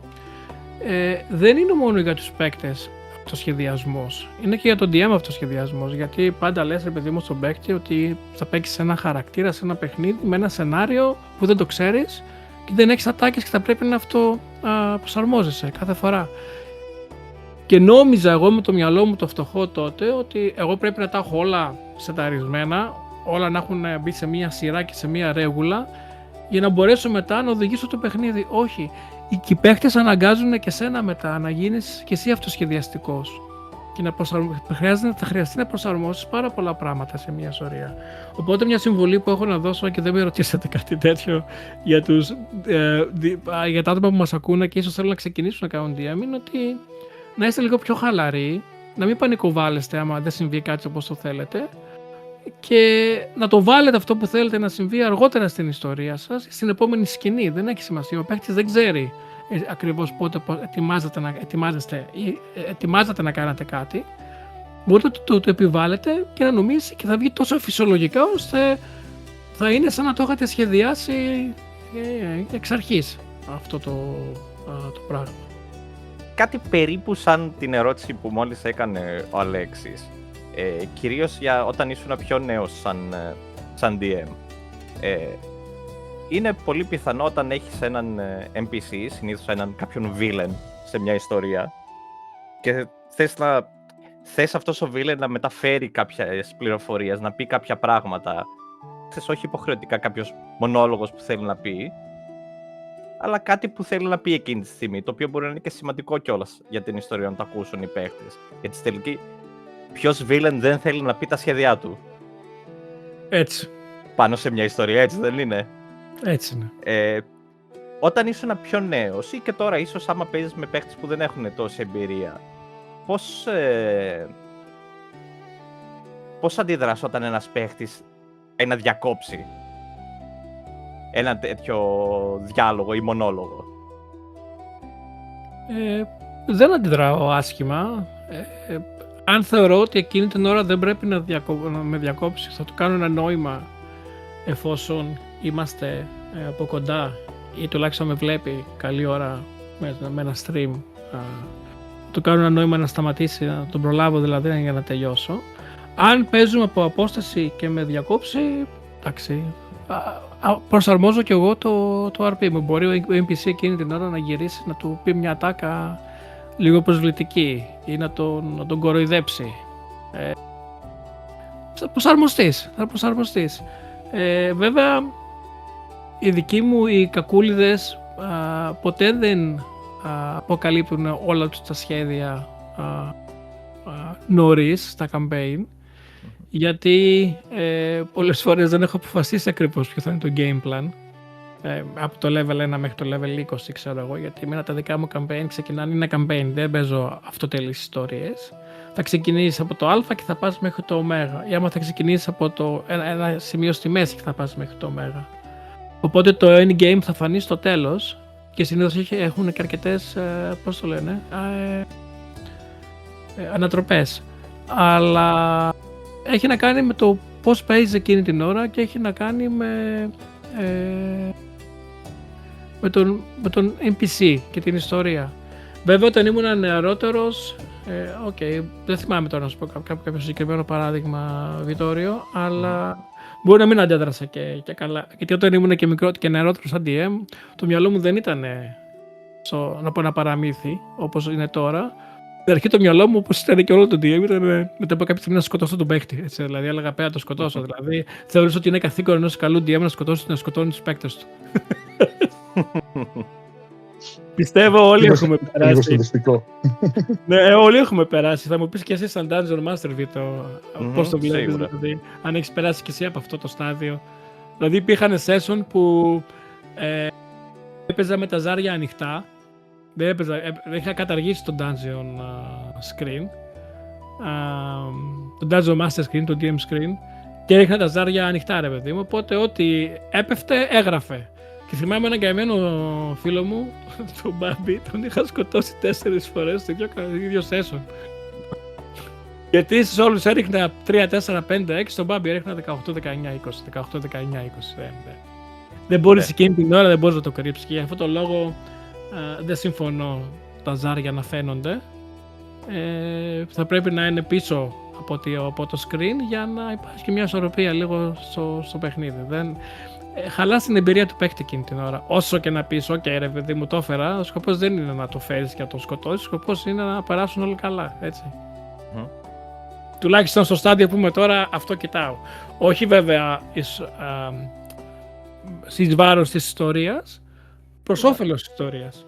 S2: δεν είναι μόνο για τους παίκτες το σχεδιασμός, είναι και για τον DM αυτό ο σχεδιασμός, γιατί πάντα λες ρε παιδί μου στον παίκτη ότι θα παίξεις ένα χαρακτήρα σε ένα παιχνίδι με ένα σενάριο που δεν το ξέρεις και δεν έχεις ατάκες και θα πρέπει να αυτό προσαρμόζεσαι κάθε φορά. Και νόμιζα εγώ με το μυαλό μου το φτωχό τότε ότι εγώ πρέπει να τα έχω όλα σεταρισμένα, όλα να έχουν μπει σε μία σειρά και σε μία ρέγουλα, για να μπορέσω μετά να οδηγήσω το παιχνίδι. Όχι. Οι παίχτες αναγκάζουν και σένα μετά να γίνεις και εσύ αυτοσχεδιαστικός. Και θα χρειαστεί να προσαρμόσεις πάρα πολλά πράγματα σε μία ιστορία. Οπότε μια συμβουλή που έχω να δώσω, και δεν με ρωτήσατε κάτι τέτοιο για τα άτομα που μας ακούνε και ίσως θέλουν να ξεκινήσουν να κάνουν DM, είναι ότι να είστε λίγο πιο χαλαροί, να μην πανικοβάλλεστε άμα δεν συμβεί κάτι όπως το θέλετε, και να το βάλετε αυτό που θέλετε να συμβεί αργότερα στην ιστορία σας, στην επόμενη σκηνή. Δεν έχει σημασία. Ο παίκτης δεν ξέρει ακριβώς πότε ετοιμάζετε να κάνετε κάτι. Μπορείτε να το επιβάλλετε και να νομίζει και θα βγει τόσο φυσιολογικά, ώστε θα είναι σαν να το είχατε σχεδιάσει εξ αρχής αυτό το πράγμα.
S4: Κάτι περίπου σαν την ερώτηση που μόλις έκανε ο Αλέξης. Κυρίως για όταν ήσουν πιο νέος σαν DM. Είναι πολύ πιθανό όταν έχεις έναν NPC, συνήθως κάποιον villain σε μια ιστορία, και θες αυτός ο villain να μεταφέρει κάποιες πληροφορίες, να πει κάποια πράγματα. Θες όχι υποχρεωτικά κάποιος μονόλογος που θέλει να πει, αλλά κάτι που θέλει να πει εκείνη τη στιγμή, το οποίο μπορεί να είναι και σημαντικό κιόλας για την ιστορία να το ακούσουν οι παίχτες. Γιατί στη τελική, ποιος villain δεν θέλει να πει τα σχέδιά του?
S2: Έτσι.
S4: Πάνω σε μια ιστορία, έτσι δεν είναι?
S2: Έτσι είναι.
S4: Όταν ήσουν πιο νέος, ή και τώρα ίσως άμα παίζεις με παίχτες που δεν έχουν τόση εμπειρία, πώς αντιδράς όταν ένας παίχτης να διακόψει ένα τέτοιο διάλογο ή μονόλογο?
S2: Δεν αντιδράω άσχημα. αν θεωρώ ότι εκείνη την ώρα δεν πρέπει να με διακόψει, θα του κάνω ένα νόημα εφόσον είμαστε από κοντά ή τουλάχιστον με βλέπει καλή ώρα με ένα stream, του κάνω ένα νόημα να σταματήσει, να τον προλάβω δηλαδή για να τελειώσω. Αν παίζουμε από απόσταση και με διακόψει, εντάξει, προσαρμόζω κι εγώ το RP μου. Μπορεί ο NPC εκείνη την ώρα να γυρίσει, να του πει μια ατάκα λίγο προσβλητική ή να τον κοροϊδέψει. Θα προσαρμοστείς. Βέβαια, οι δικοί μου οι κακούλιδες ποτέ δεν αποκαλύπτουν όλα τους τα σχέδια νωρίς στα campaign, γιατί πολλές φορές δεν έχω αποφασίσει ακριβώς ποιο θα είναι το game plan από το level 1 μέχρι το level 20, ξέρω εγώ, γιατί εμένα τα δικά μου campaign ξεκινάνε, είναι campaign, δεν παίζω αυτοτελείς ιστορίες. Θα ξεκινήσεις από το α και θα πας μέχρι το ω, ή άμα θα ξεκινήσεις από ένα σημείο στη μέση και θα πας μέχρι το ω. Οπότε το endgame θα φανεί στο τέλος και συνήθως έχουν και αρκετές, πώς το λένε, ανατροπές. Αλλά έχει να κάνει με το πώς παίζεις εκείνη την ώρα και έχει να κάνει με τον NPC και την ιστορία. Βέβαια, όταν ήμουν νεαρότερος, δεν θυμάμαι τώρα να σου πω κάποιο συγκεκριμένο παράδειγμα, Βιτόριο, αλλά μπορεί να μην αντέδρασα και καλά. Γιατί όταν ήμουν και μικρό και νεαρότερος σαν DM, το μυαλό μου δεν ήταν να πω ένα παραμύθι όπως είναι τώρα. Στην αρχή το μυαλό μου, όπως ήταν και όλο το DM, ήταν μετά από κάποια στιγμή να σκοτώσω τον παίκτη. Έτσι, δηλαδή, έλεγα πέρα να το σκοτώσω. Δηλαδή, θεωρούσα ότι είναι καθήκον ενός καλού DM να σκοτώνει τους παίκτες του. Πιστεύω όλοι έχουμε περάσει. Ναι, όλοι έχουμε περάσει. Θα μου πεις και εσύ σαν Dungeon Master, Βίτο, πώς το βλέπεις, δηλαδή, αν έχεις περάσει και εσύ από αυτό το στάδιο. Δηλαδή, υπήρχαν session που έπαιζα με τα ζάρια ανοιχτά. Δεν είχα καταργήσει το Dungeon screen, το Dungeon Master screen, το DM screen, και έριχνα τα ζάρια ανοιχτά, ρε παιδί μου, οπότε ό,τι έπεφτε έγραφε. Και θυμάμαι έναν καημένο φίλο μου, τον Μπάμπη, τον είχα σκοτώσει 4 φορές στο ίδιο session. Γιατί σε όλους έριχνα 3, 4, 5, 6, τον Μπάμπη έριχνα 18, 19, 20, 18, 19, 20. Δεν μπορείς εκείνη την ώρα, δεν μπορείς να το κρύψεις, και για αυτόν τον λόγο δεν συμφωνώ τα ζάρια να φαίνονται. Θα πρέπει να είναι πίσω από το screen για να υπάρχει και μια ισορροπία λίγο στο παιχνίδι. Χαλάς την εμπειρία του παίκτη εκείνη την ώρα. Όσο και να πεις, ρε παιδί μου, το έφερα, ο σκοπός δεν είναι να το φέρεις και να το σκοτώσεις, ο σκοπός είναι να περάσουν όλοι καλά, έτσι. Τουλάχιστον στο στάδιο που είμαι τώρα, αυτό κοιτάω. Όχι βέβαια στις βάρος της ιστορίας, προς όφελος της ιστορίας.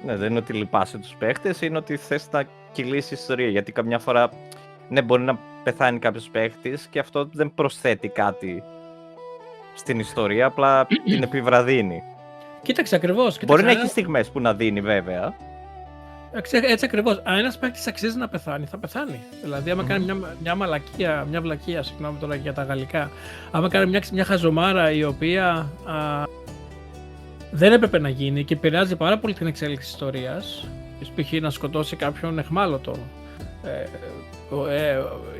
S4: Ναι, δεν είναι ότι λυπάσαι τους παίχτες, είναι ότι θες να κυλήσεις η ιστορία. Γιατί καμιά φορά, ναι, μπορεί να πεθάνει κάποιος παίχτης και αυτό δεν προσθέτει κάτι στην ιστορία, απλά την επιβραδύνει.
S2: Κοίταξε ακριβώς.
S4: Μπορεί να έχει στιγμές που να δίνει, βέβαια.
S2: Έτσι ακριβώς. Αν ένας παίκτης αξίζει να πεθάνει, θα πεθάνει. Δηλαδή, άμα κάνει μια βλακεία, συγγνώμη τώρα για τα γαλλικά, άμα κάνει μια χαζομάρα η οποία δεν έπρεπε να γίνει και επηρεάζει πάρα πολύ την εξέλιξη της ιστορίας, π.χ. να σκοτώσει κάποιον εχμάλωτο,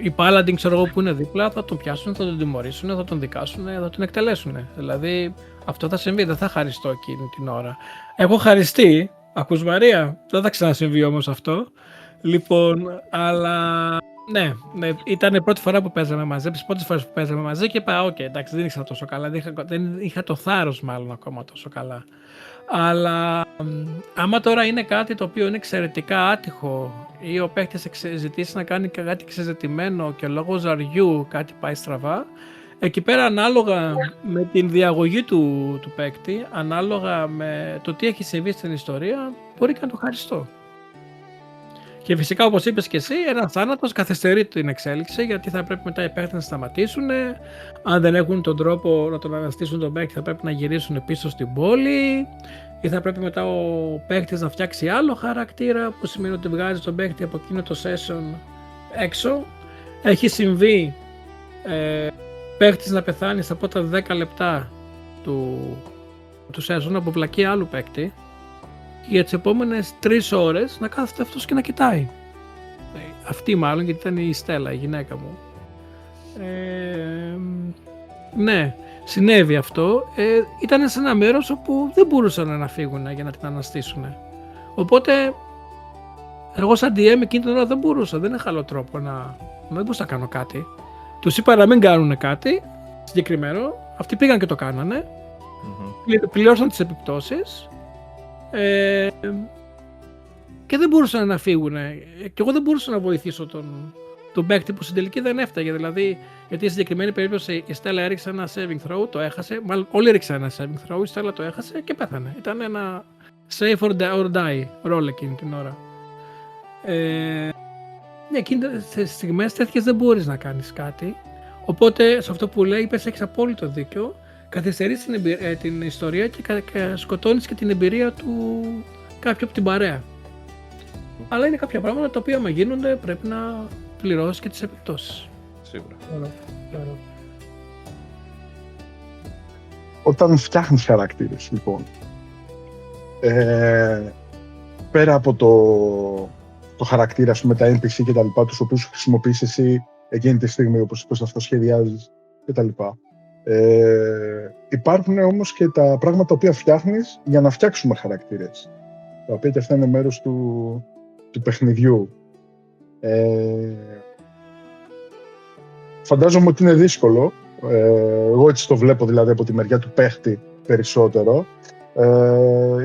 S2: οι Paladin, ξέρω εγώ, που είναι δίπλα, θα τον πιάσουν, θα τον τιμωρήσουν, θα τον δικάσουν, θα τον εκτελέσουν. Δηλαδή, αυτό θα συμβεί, δεν θα χαριστώ εκείνη την ώρα. Έχω χαριστεί. Ακούς, Μαρία, δεν θα ξανασυμβεί όμως αυτό. Λοιπόν, αλλά ναι, ήταν η πρώτη φορά που παίζαμε μαζί, τις πρώτες φορές που παίζαμε μαζί και είπα, εντάξει, δεν ήξερα τόσο καλά, δεν είχα το θάρρος μάλλον ακόμα τόσο καλά. Αλλά άμα τώρα είναι κάτι το οποίο είναι εξαιρετικά άτυχο ή ο παίκτης ζητήσει να κάνει κάτι εξεζητημένο και λόγω ζαριού κάτι πάει στραβά, εκεί πέρα, ανάλογα με την διαγωγή του παίκτη, ανάλογα με το τι έχει συμβεί στην ιστορία, μπορεί και να το χαριστώ. Και φυσικά, όπως είπες και εσύ, ένας θάνατος καθυστερεί την εξέλιξη, γιατί θα πρέπει μετά οι παίκτες να σταματήσουν. Αν δεν έχουν τον τρόπο να τον αναστήσουν τον παίκτη, θα πρέπει να γυρίσουν πίσω στην πόλη, ή θα πρέπει μετά ο παίκτης να φτιάξει άλλο χαρακτήρα, που σημαίνει ότι βγάζει τον παίκτη από εκείνο το session έξω. Έχει συμβεί παίκτης να πεθάνει στα πρώτα 10 λεπτά του session από βλακεία άλλου παίκτη, για τις επόμενες 3 ώρες να κάθεται αυτός και να κοιτάει Αυτή μάλλον, γιατί ήταν η Στέλλα, η γυναίκα μου. Ναι, συνέβη αυτό. Ήταν σε ένα μέρος όπου δεν μπορούσαν να φύγουν για να την αναστήσουν. Οπότε, εγώ σαν DM εκείνη την ώρα δεν μπορούσα, δεν είχα άλλο τρόπο δεν μπορούσα να κάνω κάτι. Τους είπα να μην κάνουν κάτι συγκεκριμένο, αυτοί πήγαν και το κάνανε, πληρώσαν τις επιπτώσεις και δεν μπορούσαν να φύγουν. Και εγώ δεν μπορούσα να βοηθήσω τον παίκτη που στην τελική δεν έφταγε. Δηλαδή, γιατί στη συγκεκριμένη περίπτωση η Στέλλα έριξε ένα saving throw, το έχασε. Μάλλον όλοι έριξαν ένα saving throw, η Στέλλα το έχασε και πέθανε. Ήταν ένα save or die ρόλο εκείνη την ώρα. Ναι, σε στιγμές τέτοιες δεν μπορείς να κάνεις κάτι. Οπότε, σε αυτό που λέει, είπες, έχεις απόλυτο δίκιο. Καθυστερείς την ιστορία και σκοτώνεις και την εμπειρία του κάποιου από την παρέα. Αλλά είναι κάποια πράγματα τα οποία, άμα γίνονται, πρέπει να πληρώσεις και τις επιπτώσεις.
S4: Σίγουρα.
S3: Όταν φτιάχνεις χαρακτήρες, λοιπόν, πέρα από το χαρακτήρα, ας πούμε, τα NPC και τα λοιπά, τους οποίους χρησιμοποιείς εσύ εκείνη τη στιγμή, όπως είπες, αυτοσχεδιάζεις και τα λοιπά, υπάρχουν όμως και τα πράγματα τα οποία φτιάχνεις για να φτιάξουμε χαρακτήρες, τα οποία και αυτά είναι μέρος του παιχνιδιού. Φαντάζομαι ότι είναι δύσκολο, εγώ έτσι το βλέπω, δηλαδή από τη μεριά του παίχτη περισσότερο.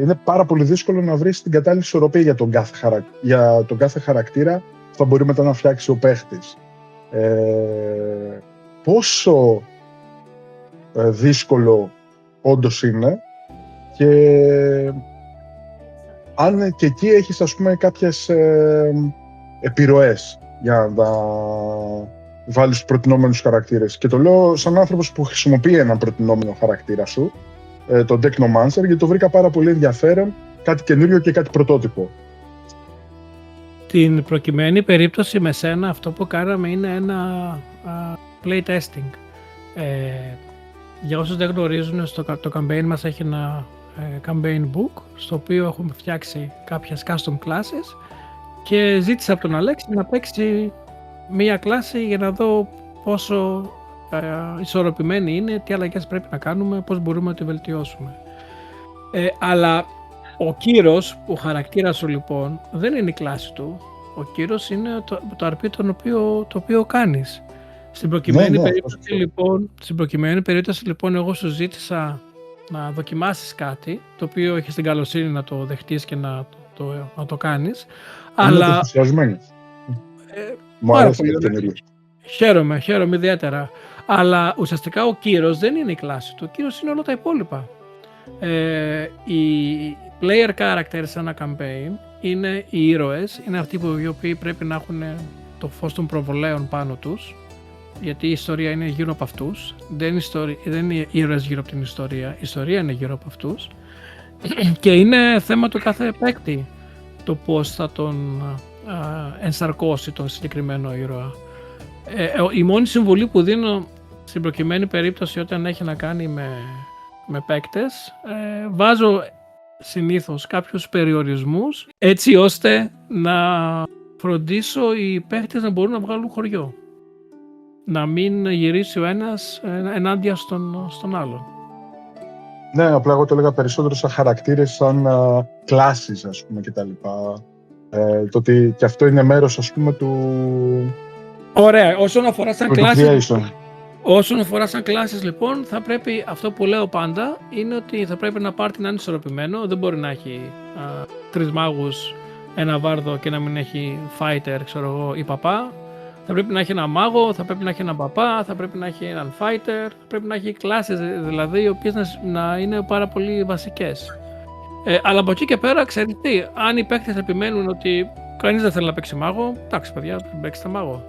S3: Είναι πάρα πολύ δύσκολο να βρεις την κατάλληλη ισορροπία για τον κάθε χαρακτήρα που θα μπορεί μετά να φτιάξει ο παίχτης. Πόσο δύσκολο όντως είναι, και αν και εκεί έχεις, ας πούμε, κάποιες επιρροές για να βάλεις τους προτινόμενους χαρακτήρες. Και το λέω σαν άνθρωπος που χρησιμοποιεί έναν προτινόμενο χαρακτήρα σου, τον Technomancer, γιατί το βρήκα πάρα πολύ ενδιαφέρον, κάτι καινούριο και κάτι πρωτότυπο.
S2: Την προκειμένη περίπτωση με σένα, αυτό που κάναμε είναι ένα playtesting. Για όσους δεν γνωρίζουν, το campaign μας έχει ένα campaign book, στο οποίο έχουμε φτιάξει κάποιες custom classes και ζήτησα από τον Αλέξη να παίξει μία κλάση για να δω πόσο ισορροπημένη είναι, τι αλλαγές πρέπει να κάνουμε, πώς μπορούμε να τη βελτιώσουμε. Αλλά ο Κύρος, ο χαρακτήρας σου λοιπόν, δεν είναι η κλάση του. Ο Κύρος είναι το RP το οποίο κάνεις. Στην προκειμένη περίπτωση λοιπόν, εγώ σου ζήτησα να δοκιμάσεις κάτι, το οποίο έχεις την καλοσύνη να το δεχτείς και να το κάνεις. Αλλά
S3: ενθουσιασμένος. Μου άρεσε και καινούριο.
S2: Χαίρομαι ιδιαίτερα. Αλλά ουσιαστικά ο Κύρος δεν είναι η κλάση του. Ο Κύρος είναι όλα τα υπόλοιπα. Οι player characters σε ένα campaign είναι οι ήρωες, είναι αυτοί οι οποίοι πρέπει να έχουν το φως των προβολέων πάνω τους, γιατί η ιστορία είναι γύρω από αυτούς. Δεν είναι οι ήρωες γύρω από την ιστορία, η ιστορία είναι γύρω από αυτούς. Και είναι θέμα του κάθε παίκτη το πώς θα τον ενσαρκώσει τον συγκεκριμένο ήρωα. Η μόνη συμβουλή που δίνω στην προκειμένη περίπτωση, όταν έχει να κάνει με παίκτες, βάζω συνήθως κάποιους περιορισμούς, έτσι ώστε να φροντίσω οι παίκτες να μπορούν να βγάλουν χωριό. Να μην γυρίσει ο ένας ενάντια στον άλλον.
S3: Ναι, απλά εγώ το έλεγα περισσότερο σαν χαρακτήρες, σαν κλάσεις, ας πούμε, και τα λοιπά. Το ότι και αυτό είναι μέρος, ας πούμε, του...
S2: Ωραία, όσον αφορά σαν κλάσεις λοιπόν, θα πρέπει, αυτό που λέω πάντα είναι ότι θα πρέπει να πάρει να είναι ισορροπημένο. Δεν μπορεί να έχει 3 μάγους, ένα βάρδο και να μην έχει fighter, ξέρω εγώ, ή παπά. Θα πρέπει να έχει ένα μάγο, θα πρέπει να έχει έναν παπά, θα πρέπει να έχει έναν fighter, θα πρέπει να έχει κλάσεις δηλαδή, οι οποίες να είναι πάρα πολύ βασικές. Αλλά από εκεί και πέρα, ξέρετε τι, αν οι παίκτες επιμένουν ότι κανείς δεν θέλει να παίξει μάγο, εντάξει παιδιά, παίξτε μάγο.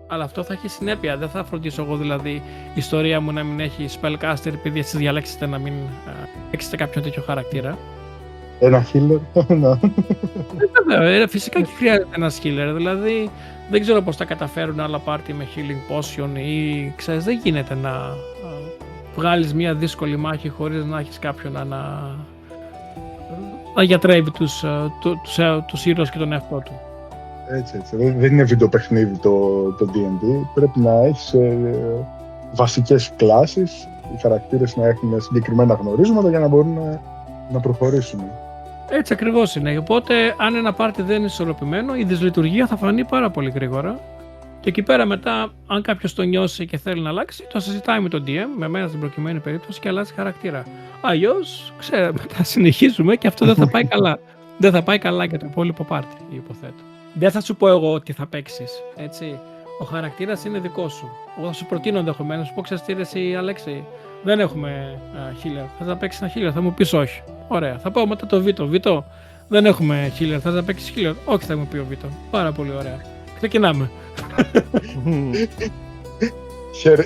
S2: Αλλά αυτό θα έχει συνέπεια. Δεν θα φροντίσω εγώ δηλαδή η ιστορία μου να μην έχει spellcaster, επειδή εσείς διαλέξετε να μην παίξετε κάποιον τέτοιο χαρακτήρα.
S3: Ένα healer.
S2: Βέβαια, φυσικά και χρειάζεται ένα healer. Δηλαδή δεν ξέρω πώς θα καταφέρουν άλλα πάρτι με healing potion ή ξέρεις, δεν γίνεται να βγάλεις μια δύσκολη μάχη χωρίς να έχεις κάποιον να γιατρεύει τους ήρωες και τον εαυτό του.
S3: Έτσι. Δεν είναι βιντεοπαιχνίδι το D&D. Πρέπει να έχεις βασικές κλάσεις, οι χαρακτήρες να έχουν συγκεκριμένα γνωρίσματα για να μπορούν να προχωρήσουν.
S2: Έτσι ακριβώς είναι. Οπότε, αν ένα πάρτι δεν είναι ισορροπημένο, η δυσλειτουργία θα φανεί πάρα πολύ γρήγορα. Και εκεί πέρα μετά, αν κάποιος το νιώσει και θέλει να αλλάξει, το συζητάει με τον DM, με μένα στην προκειμένη περίπτωση, και αλλάζει χαρακτήρα. Αλλιώς, ξέρετε, θα συνεχίσουμε και αυτό δεν θα πάει καλά. Δεν θα πάει καλά για το υπόλοιπο πάρτι, υποθέτω. Δεν θα σου πω εγώ τι θα παίξεις, έτσι. Ο χαρακτήρας είναι δικό σου. Εγώ θα σου προτείνω ενδεχομένως, να σου πω, ξέρεις τι, εσύ, Αλέξη, δεν έχουμε healer. Θες να παίξεις ένα healer, θα μου πεις όχι. Ωραία. Θα πάω μετά το Βίτο. Βίτο, δεν έχουμε healer. Θες να παίξεις healer? Όχι, θα μου πει ο Βίτο. Πάρα πολύ ωραία. Ξεκινάμε.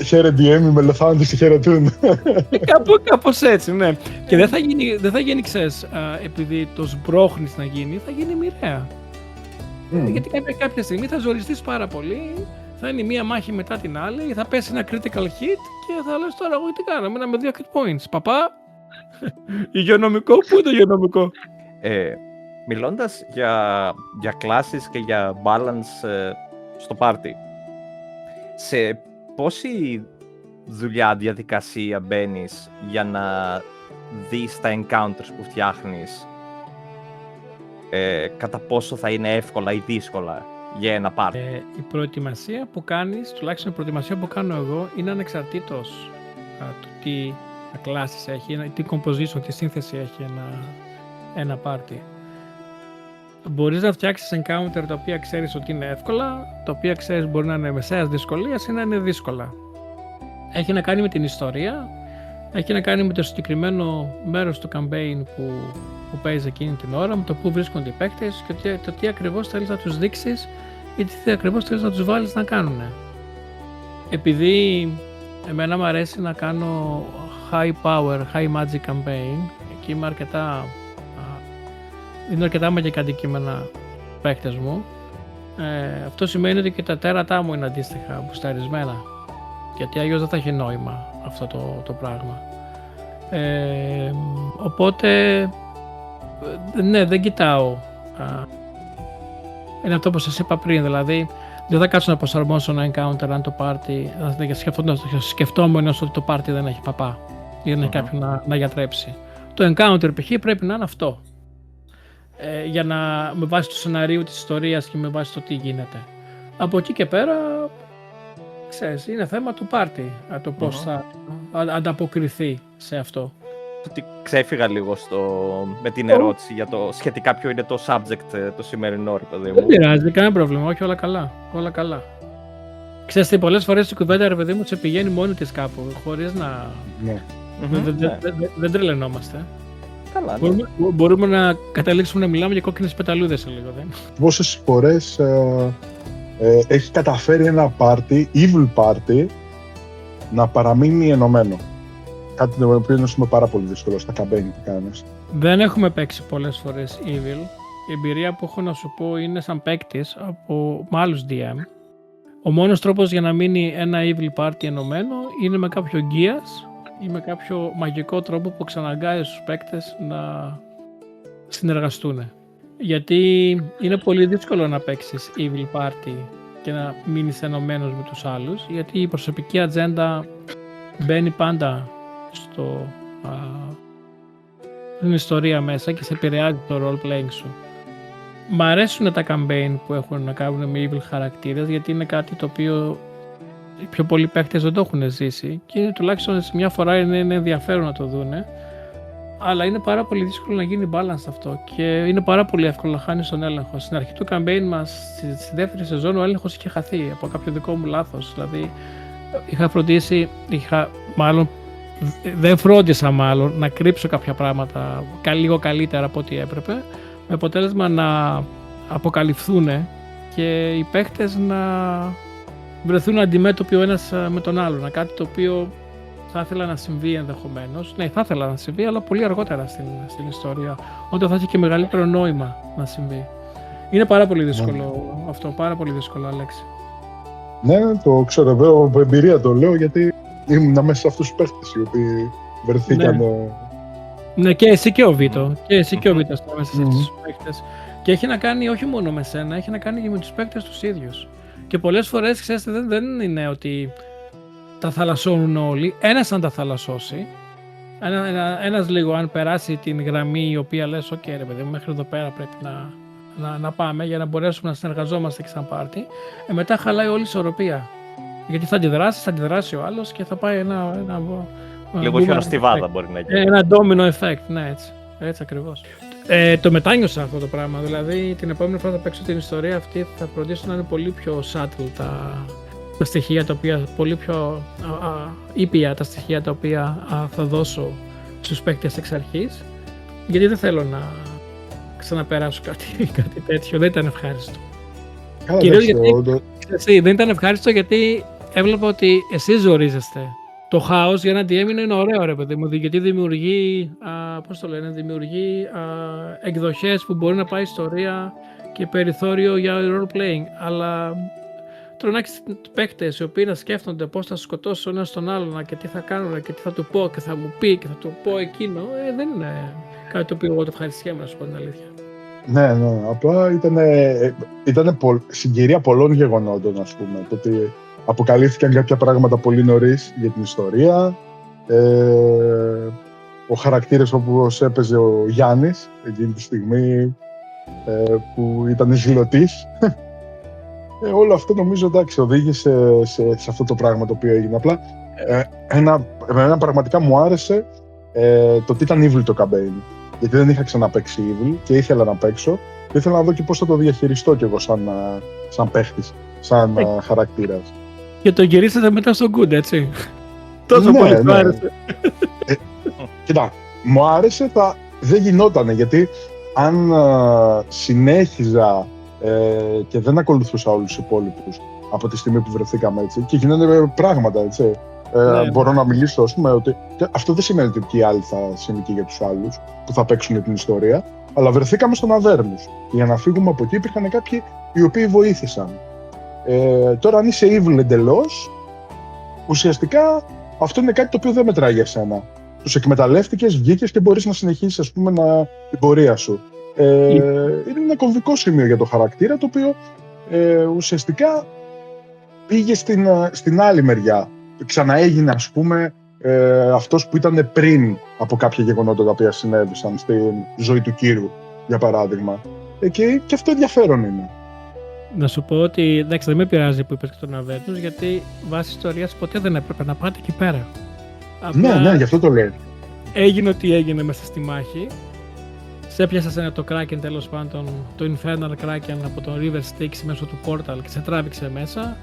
S3: Χαίρε DM, οι μελοφάνοντες σε χαιρετούν.
S2: Κάπως έτσι, ναι. Και δεν θα γίνει, ξέρεις, επειδή το σμπρώχνεις να γίνει, θα γίνει μοιραία. Γιατί κάποια στιγμή θα ζοριστείς πάρα πολύ, θα είναι μία μάχη μετά την άλλη, θα πέσει ένα critical hit και θα λες τώρα εγώ τι κάνω, μείναμε 2 hit points. Παπά, υγειονομικό, πού είναι το υγειονομικό?
S4: Μιλώντας για κλάσεις και για balance στο πάρτι, σε πόση δουλειά, διαδικασία μπαίνεις για να δεις τα encounters που φτιάχνεις, κατά πόσο θα είναι εύκολα ή δύσκολα για ένα πάρτι?
S2: Η προετοιμασία που κάνεις, τουλάχιστον η προετοιμασία που κάνω εγώ, είναι ανεξαρτήτως του τι κλάσεις έχει, τι composition, τι σύνθεση έχει ένα πάρτι. Μπορείς να φτιάξεις encounter τα οποία ξέρεις ότι είναι εύκολα, τα οποία ξέρεις μπορεί να είναι μεσαίας δυσκολίας ή να είναι δύσκολα. Έχει να κάνει με την ιστορία, έχει να κάνει με το συγκεκριμένο μέρος του campaign που παίζεις εκείνη την ώρα, με το που βρίσκονται οι παίκτες και το τι ακριβώς θέλεις να τους δείξεις ή τι ακριβώς θέλεις να τους βάλεις να κάνουν. Επειδή εμένα μου αρέσει να κάνω high power, high magic campaign, εκεί είμαι είναι αρκετά μαγικά αντικείμενα παίκτες μου. Αυτό σημαίνει ότι και τα τέρατά μου είναι αντίστοιχα μπουσταρισμένα, γιατί αλλιώς δεν θα έχει νόημα αυτό το πράγμα. Οπότε ναι, δεν κοιτάω. Είναι αυτό που σας είπα πριν, δηλαδή δεν θα κάτσω να προσαρμόσω ένα encounter αν το party, σκεφτόμουν ότι το party δεν έχει παπά ή δεν έχει κάποιον να γιατρέψει. Το encounter π.χ. πρέπει να είναι αυτό, για να με βάση το σενάριο της ιστορίας και με βάση το τι γίνεται. Από εκεί και πέρα, ξέρεις, είναι θέμα του party, το πώς θα ανταποκριθεί σε αυτό.
S4: Ότι ξέφυγα λίγο με την ερώτηση για το σχετικά ποιο είναι το subject το σημερινό, ρε παιδί μου.
S2: Δεν πειράζει, κανένα πρόβλημα, όχι, όλα καλά. Όλα καλά. Ξέρεις τι, πολλές φορές η κουβέντα, ρε παιδί μου, σε πηγαίνει μόνη της κάπου, χωρίς να... Δεν τρελαινόμαστε.
S4: Καλά, ναι.
S2: Μπορούμε να καταλήξουμε να μιλάμε για κόκκινες πεταλούδες σε λίγο, δεν?
S3: Πόσες φορές έχει καταφέρει ένα party, evil party, να παραμείνει ενωμένο? Κάτι το οποίο είναι πάρα πολύ δύσκολο στα campaign που κάνεις.
S2: Δεν έχουμε παίξει πολλές φορές evil. Η εμπειρία που έχω να σου πω είναι σαν παίκτης με άλλους DM. Ο μόνος τρόπος για να μείνει ένα evil party ενωμένο είναι με κάποιο gears ή με κάποιο μαγικό τρόπο που ξαναγκάζει στους παίκτες να συνεργαστούν. Γιατί είναι πολύ δύσκολο να παίξεις evil party και να μείνεις ενωμένος με τους άλλους, γιατί η προσωπική ατζέντα μπαίνει πάντα στην ιστορία μέσα και σε επηρεάζει το role playing σου. Μ' αρέσουν τα campaign που έχουν να κάνουν με evil χαρακτήρες, γιατί είναι κάτι το οποίο οι πιο πολλοί παίκτες δεν το έχουν ζήσει και τουλάχιστον σε μια φορά είναι ενδιαφέρον να το δούνε, αλλά είναι πάρα πολύ δύσκολο να γίνει balance αυτό και είναι πάρα πολύ εύκολο να χάνεις τον έλεγχο. Στην αρχή του campaign μας, στη δεύτερη σεζόν, ο έλεγχος είχε χαθεί από κάποιο δικό μου λάθος. Δηλαδή δεν φρόντισα να κρύψω κάποια πράγματα λίγο καλύτερα από ό,τι έπρεπε, με αποτέλεσμα να αποκαλυφθούν και οι παίχτες να βρεθούν αντιμέτωποι ο ένας με τον άλλον. Κάτι το οποίο θα ήθελα να συμβεί ενδεχομένως. Ναι, θα ήθελα να συμβεί, αλλά πολύ αργότερα στην ιστορία, όταν θα έχει και μεγαλύτερο νόημα να συμβεί. Είναι πάρα πολύ δύσκολο αυτό, πάρα πολύ δύσκολο, Αλέξη.
S3: Ναι, το ξέρω, βέβαια, από εμπειρία το λέω, γιατί ήμουν μέσα σε αυτούς τους παίχτες οι οποίοι βρεθήκαν.
S2: Ναι, και εσύ και ο Βίτο. Και εσύ και ο Βίτο μέσα σε αυτούς τους παίχτες. Και έχει να κάνει όχι μόνο με σένα, έχει να κάνει και με τους παίκτες τους ίδιους. Και πολλές φορές, ξέρετε, δεν είναι ότι τα θαλασσώνουν όλοι. Ένας αν τα θαλασσώσει, ένας λίγο αν περάσει την γραμμή η οποία λες «ΟΚ, ρε παιδί μου, μέχρι εδώ πέρα πρέπει να πάμε για να μπορέσουμε να συνεργαζόμαστε και σαν πάρτι», μετά χαλάει όλη η ισορροπία. Γιατί θα αντιδράσει ο άλλος και θα πάει ένα
S4: λίγο χιονοστιβάδα μπορεί να γίνει.
S2: Ένα domino effect, ναι, έτσι ακριβώς. Το μετάνιωσα αυτό το πράγμα, δηλαδή την επόμενη φορά θα παίξω την ιστορία αυτή, θα φροντίσω να είναι πολύ πιο subtle τα στοιχεία τα οποία, πολύ πιο ήπια τα στοιχεία τα οποία θα δώσω στους παίκτες εξ αρχής, γιατί δεν θέλω να ξαναπεράσω κάτι τέτοιο, δεν ήταν ευχάριστο. Κυρίως γιατί δεν ήταν ευχάριστο γιατί έβλεπα ότι εσείς ζορίζεστε. Το χάος για ένα DM είναι ωραίο, ρε παιδί μου, γιατί δημιουργεί, δημιουργεί εκδοχές που μπορεί να πάει ιστορία και περιθώριο για role playing, αλλά τώρα να έχεις παίκτες οι οποίοι να σκέφτονται πώς θα σκοτώσω ένα στον άλλον και τι θα κάνουν και τι θα του πω και θα μου πει και θα του πω εκείνο, δεν είναι κάτι το οποίο εγώ το ευχαριστιέμαι, να σου πω την αλήθεια.
S3: Ναι, απλά ήταν συγκυρία πολλών γεγονότων, ας πούμε, το ότι αποκαλύφθηκαν κάποια πράγματα πολύ νωρίς για την ιστορία, ο χαρακτήρας όπως έπαιζε ο Γιάννης εκείνη τη στιγμή που ήταν ζηλωτής. Όλο αυτό νομίζω εντάξει οδήγησε σε αυτό το πράγμα το οποίο έγινε. Απλά εμένα πραγματικά μου άρεσε το ότι ήταν evil το campaign. Γιατί δεν είχα ξαναπαίξει evil και ήθελα να παίξω και ήθελα να δω και πώς θα το διαχειριστώ κι εγώ σαν παίχτης, σαν χαρακτήρας.
S2: Και το γυρίσατε μετά στο good, έτσι. Τόσο πολύ μου άρεσε.
S3: Κοίτα, μου άρεσε, δεν γινότανε, γιατί αν συνέχιζα και δεν ακολουθούσα όλους τους υπόλοιπους από τη στιγμή που βρεθήκαμε έτσι και γίνονται πράγματα, έτσι. Μπορώ να μιλήσω, ας πούμε, ότι αυτό δεν σημαίνει ότι και οι άλλοι θα συμβεί και για τους άλλους που θα παίξουν την ιστορία, αλλά βρεθήκαμε στον Αβέρνους. Για να φύγουμε από εκεί υπήρχαν κάποιοι οι οποίοι βοήθησαν. Τώρα, αν είσαι evil εντελώς, ουσιαστικά αυτό είναι κάτι το οποίο δεν μετράει για σένα. Τους εκμεταλλεύτηκες, βγήκες και μπορείς να συνεχίσεις, ας πούμε, την πορεία σου. Είναι ένα κομβικό σημείο για το χαρακτήρα, το οποίο ουσιαστικά πήγε στην άλλη μεριά. Ξαναέγινε, ας πούμε, αυτός που ήταν πριν από κάποια γεγονότα τα οποία συνέβησαν στη ζωή του Κύρου, για παράδειγμα. Και αυτό ενδιαφέρον είναι.
S2: Να σου πω ότι εντάξει, δεν με πειράζει που είπες και τον Αβέρνους, γιατί βάσει ιστορίας ποτέ δεν έπρεπε να πάτε εκεί πέρα.
S3: Ναι, γι' αυτό το λέω.
S2: Έγινε ό,τι έγινε μέσα στη μάχη. Σε έπιασε το Kraken, τέλος πάντων, το Infernal Kraken από το River Styx μέσω του Portal και σε τράβηξε μέσα.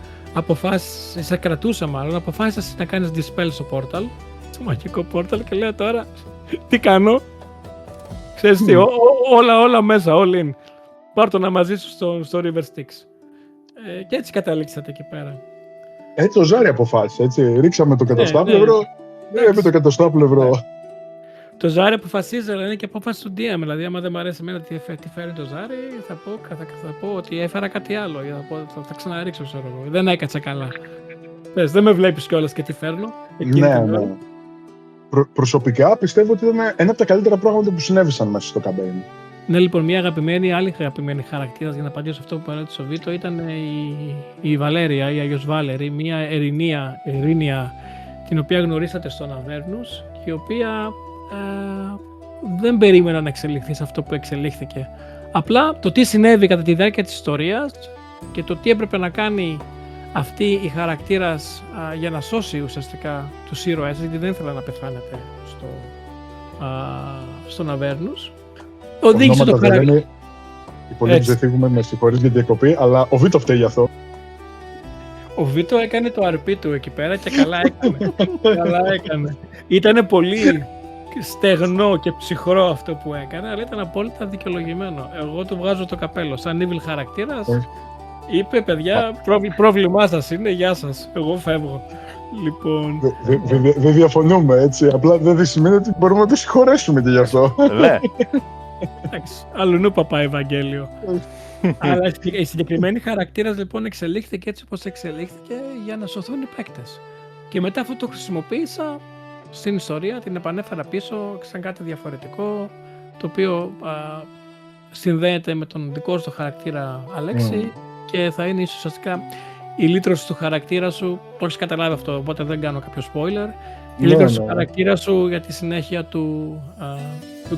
S2: Σε κρατούσα μάλλον, αποφάσισα να κάνεις dispel στο Portal, στο μαγικό Portal, και λέω τώρα τι κάνω. Ξέρεις τι, όλα μέσα, all in. Πάρ' το να μαζί σου στο River Styx. Και έτσι καταλήξατε εκεί πέρα.
S3: Έτσι ο Ζάρι αποφάσισε, έτσι. Ρίξαμε το κατοστάπλευρο, με το κατοστάπλευρο.
S2: Το Ζάρι αποφασίζει, αλλά είναι και απόφαση του DM. Δηλαδή, άμα δεν μου αρέσει εμένα τι φέρει το Ζάρι, θα πω ότι έφερα κάτι άλλο. Θα ξαναρίξω, ξέρω εγώ. Δεν έκατσα καλά. Δεν με βλέπεις κιόλας και τι φέρνω.
S3: Ναι. Προσωπικά πιστεύω ότι ήταν ένα από τα καλύτερα πράγματα που συνέβησαν μέσα στο campaign.
S2: Ναι, λοιπόν, άλλη αγαπημένη χαρακτήρα για να απαντήσω αυτό που έρωτησε ο Βίτο ήταν η Βαλέρια, η Αγιος Βάλερη, μια ερήνια την οποία γνωρίσατε στον Αβέρνους και η οποία δεν περίμενα να εξελιχθεί σε αυτό που εξελίχθηκε. Απλά το τι συνέβη κατά τη διάρκεια της ιστορίας και το τι έπρεπε να κάνει αυτή η χαρακτήρας για να σώσει ουσιαστικά τους ήρωες, γιατί δεν ήθελα να πεθάνετε στον Αβέρνους. Οδήγησε το χαρακτήρα.
S3: Οι πολίτες δεν φύγουμε, με συγχωρείς για διακοπή, αλλά ο Βίτο φταίει γι' αυτό.
S2: Ο Βίτο έκανε το RP του εκεί πέρα και καλά έκανε. Ήτανε πολύ στεγνό και ψυχρό αυτό που έκανε, αλλά ήταν απόλυτα δικαιολογημένο. Εγώ του βγάζω το καπέλο. Σαν evil χαρακτήρας, είπε, παιδιά, πρόβλημά σας είναι, γεια σας, εγώ φεύγω. Λοιπόν...
S3: Δεν διαφωνούμε, έτσι. Απλά δεν σημαίνει ότι μπορούμε να το συγχωρέσουμε και γι' αυτό.
S2: Εντάξει, αλλού παπά Ευαγγέλιο. Αλλά η συγκεκριμένη χαρακτήρας λοιπόν εξελίχθηκε έτσι όπως εξελίχθηκε για να σωθούν οι παίκτες. Και μετά αυτό το χρησιμοποίησα στην ιστορία, την επανέφερα πίσω σαν κάτι διαφορετικό, το οποίο συνδέεται με τον δικό σου το χαρακτήρα Αλέξη και θα είναι ίσως ουσιαστικά η λύτρωση του χαρακτήρα σου. Το έχεις καταλάβει αυτό, οπότε δεν κάνω κάποιο spoiler. Η λύτρωση του χαρακτήρα σου για τη συνέχεια του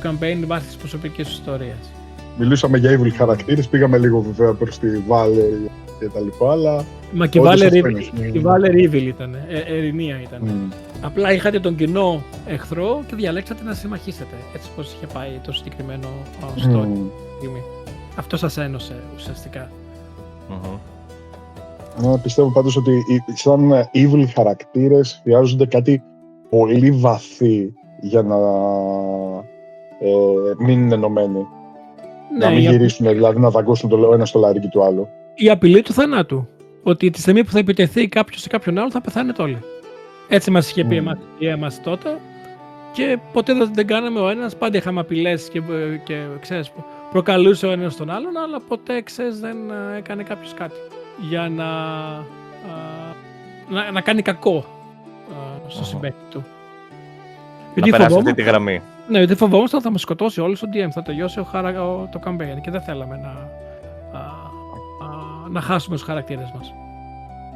S2: campaign βάσει της προσωπικής σου ιστορίας.
S3: Μιλούσαμε για evil χαρακτήρες, πήγαμε λίγο βέβαια προς τη Valor και τα λοιπά, αλλά...
S2: Μα και η Valor evil ήταν, ερηνία ήταν. Απλά είχατε τον κοινό εχθρό και διαλέξατε να συμμαχίσετε. Έτσι πως είχε πάει το συγκεκριμένο story. Αυτό σας ένωσε ουσιαστικά.
S3: Πιστεύω πάντως ότι σαν evil χαρακτήρες χρειάζονται κάτι πολύ βαθύ για να μην είναι ενωμένοι. Να μην γυρίσουν, δηλαδή να δαγκώσουν το ένα στο λαρίκι του άλλου.
S2: Η απειλή του θανάτου. Ότι τη στιγμή που θα επιτεθεί κάποιος σε κάποιον άλλο θα πεθάνετε όλοι. Έτσι μας είχε πει εμάς τότε και ποτέ δεν κάναμε ο ένας. Πάντα είχαμε απειλές και ξέρεις, προκαλούσε ο ένας τον άλλον, αλλά ποτέ ξέρεις, δεν έκανε κάποιος κάτι για να κάνει κακό στο συμπαίκτη του.
S4: Να περάσει αυτή τη γραμμή.
S2: Ναι, γιατί φοβόμαστε ότι θα μας σκοτώσει όλους ο DM, θα τελειώσει το campaign και δεν θέλαμε να χάσουμε τους χαρακτήρες μας.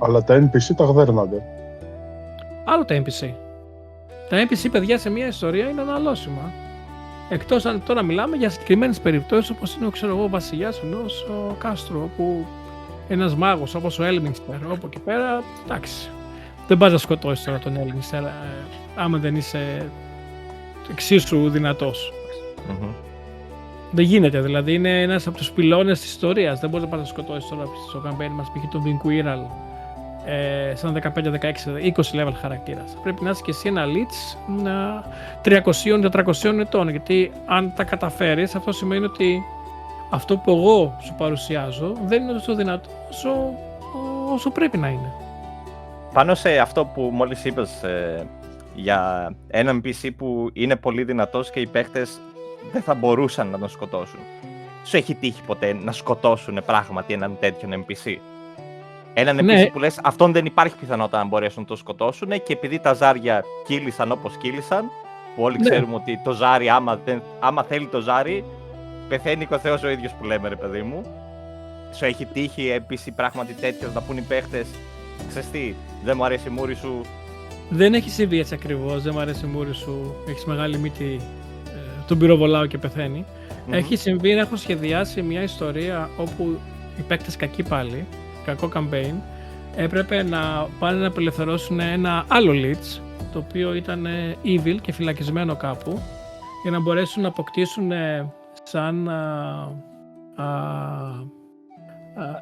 S3: Αλλά τα NPC τα γδέρνατε.
S2: Άλλο τα NPC. Τα NPC, παιδιά, σε μια ιστορία είναι αναλώσιμα. Εκτός αν τώρα μιλάμε για συγκεκριμένες περιπτώσεις, όπως είναι ο βασιλιάς ενός ο Κάστρο, που ένας μάγος όπως ο Έλμινστερ, όπου εκεί πέρα, εντάξει, δεν πας να σκοτώσεις τώρα τον Έλμινστερ, άμα δεν είσαι εξίσου δυνατός. Δεν γίνεται, δηλαδή είναι ένας από τους πυλώνες της ιστορίας. Δεν μπορείς να πας να σκοτώσεις τώρα στο campaign μας, π.χ. τον Vinquirral, σαν 15-16, 20 level χαρακτήρας. Πρέπει να είσαι και εσύ ένα leech 300-400 ετών, γιατί αν τα καταφέρεις, αυτό σημαίνει ότι αυτό που εγώ σου παρουσιάζω δεν είναι τόσο δυνατό όσο πρέπει να είναι.
S4: Πάνω σε αυτό που μόλις είπες για έναν NPC που είναι πολύ δυνατός και οι παίχτες δεν θα μπορούσαν να τον σκοτώσουν. Σου έχει τύχει ποτέ να σκοτώσουν πράγματι έναν τέτοιον NPC? Έναν NPC που λες, αυτόν δεν υπάρχει πιθανότητα να μπορέσουν να το σκοτώσουν και επειδή τα ζάρια κύλησαν όπως κύλησαν, που όλοι ξέρουμε ότι το ζάρι άμα θέλει το ζάρι, πεθαίνει και ο Θεός ο ίδιος που λέμε, ρε παιδί μου. Σου έχει τύχει NPC πράγματι τέτοιος να πούν οι παίχτες, ξέρεις τι, δεν μου αρέσει η μούρη σου?
S2: Δεν έχει συμβεί έτσι ακριβώς, δεν μου αρέσει η μούρη σου, έχεις μεγάλη μύτη, τον πυροβολάω και πεθαίνει. Έχει συμβεί να έχω σχεδιάσει μια ιστορία όπου οι παίκτες κακοί πάλι, κακό campaign, έπρεπε να πάνε να απελευθερώσουν ένα άλλο leech, το οποίο ήταν evil και φυλακισμένο κάπου, για να μπορέσουν να αποκτήσουν σαν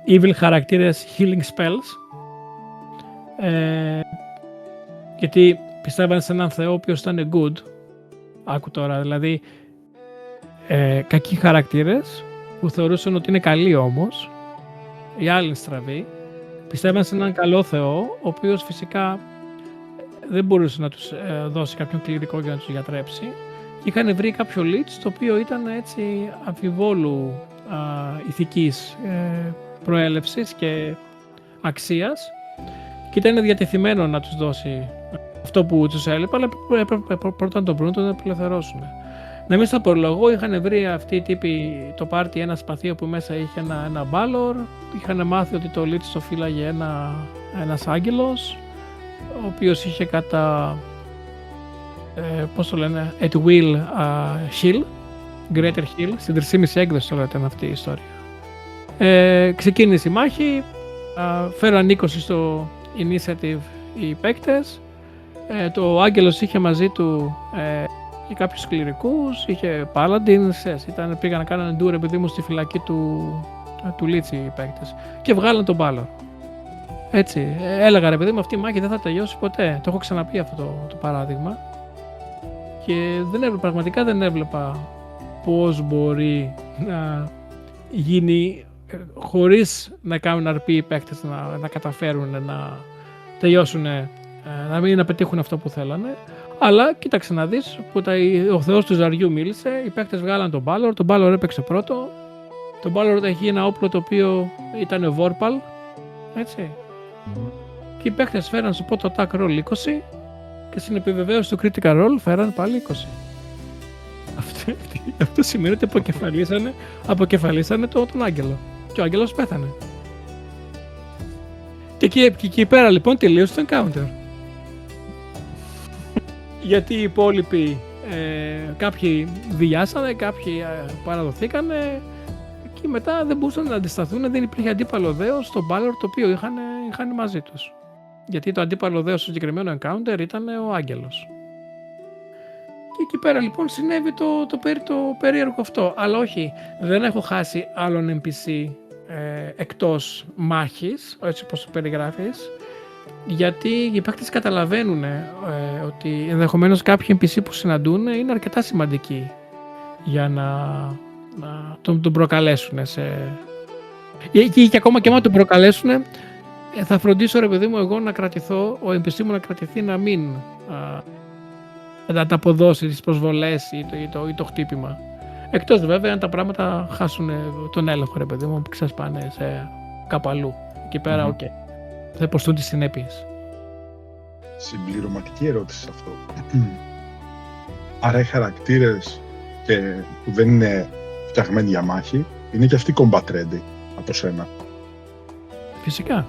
S2: evil χαρακτήρες healing spells, γιατί πιστεύανε σε έναν θεό ο οποίος ήταν good. Άκου τώρα, δηλαδή κακοί χαρακτήρες που θεωρούσαν ότι είναι καλοί, όμως οι άλλοι είναι στραβοί, πιστεύανε σε έναν καλό θεό ο οποίος φυσικά δεν μπορούσε να τους δώσει κάποιον κληρικό για να τους γιατρέψει και είχαν βρει κάποιο leech το οποίο ήταν έτσι αμφιβόλου ηθικής προέλευσης και αξίας και ήταν διατεθειμένο να τους δώσει αυτό που τους έλειπε, αλλά έπρεπε πρώτα να τον βρουν, να τον απελευθερώσουν. Να μην στα προλογώ, είχαν βρει αυτοί οι τύποι το πάρτι ένα σπαθί που μέσα είχε ένα μπάλορ, είχαν μάθει ότι το leech το φύλαγε ένας άγγελος, ο οποίος είχε κατά, πώς το λένε, at will heal, greater heal, στην 3,5 έκδοση τώρα ήταν αυτή η ιστορία. Ξεκίνησε η μάχη, φέραν 20 στο initiative οι παίκτες, το άγγελος είχε μαζί του και κάποιους κληρικούς, είχε paladins, πήγαν να κάνουν endure επειδή μου στη φυλακή του Λίτσι οι παίκτες και βγάλαν τον Balor. Έτσι, έλεγα ρε παιδί μου, αυτή η μάχη δεν θα τελειώσει ποτέ. Το έχω ξαναπεί αυτό το παράδειγμα και πραγματικά δεν έβλεπα πώς μπορεί να γίνει χωρίς να κάνουν RP οι παίκτες να καταφέρουν να τελειώσουν, να πετύχουν αυτό που θέλανε. Αλλά κοίταξε να δεις που ο θεός του ζαριού μίλησε, οι παίκτες βγάλαν τον Balor, τον Balor έπαιξε πρώτο. Το Balor έχει ένα όπλο το οποίο ήταν Vorpal, έτσι. Και οι παίκτες φέραν στο πρώτο attack roll 20 και στην επιβεβαίωση του critical roll φέραν πάλι 20. Αυτή Αυτό σημαίνει ότι αποκεφαλίσανε τον άγγελο. Και ο άγγελος πέθανε. Και εκεί πέρα λοιπόν τελείωσε το encounter. Γιατί οι υπόλοιποι κάποιοι διάσανε, κάποιοι παραδοθήκανε και μετά δεν μπορούσαν να αντισταθούν, δεν υπήρχε αντίπαλο δέος στο Balor το οποίο είχαν μαζί τους. Γιατί το αντίπαλο δέος στο συγκεκριμένο encounter ήταν ο άγγελος. Και εκεί πέρα λοιπόν συνέβη το περίεργο αυτό. Αλλά όχι, δεν έχω χάσει άλλον NPC εκτός μάχης, έτσι όπως το περιγράφεις, γιατί οι παίκτες καταλαβαίνουν ότι ενδεχομένως κάποιοι NPC που συναντούν είναι αρκετά σημαντικοί για να τον προκαλέσουν και ακόμα και άμα τον προκαλέσουν θα φροντίσω ρε παιδί μου εγώ να κρατηθώ, ο NPC μου να κρατηθεί να μην να τα αποδώσει τις προσβολές ή το χτύπημα. Εκτός βέβαια αν τα πράγματα χάσουν τον έλεγχο ρε παιδί μου, που ξεσπάνε σε κάπου αλλού. Εκεί πέρα οκ. Θα υποστούν τις συνέπειες.
S3: Συμπληρωματική ερώτηση σε αυτό. Άρα οι χαρακτήρες που δεν είναι φτιαγμένοι για μάχη είναι και αυτοί combat ready από σένα?
S2: Φυσικά.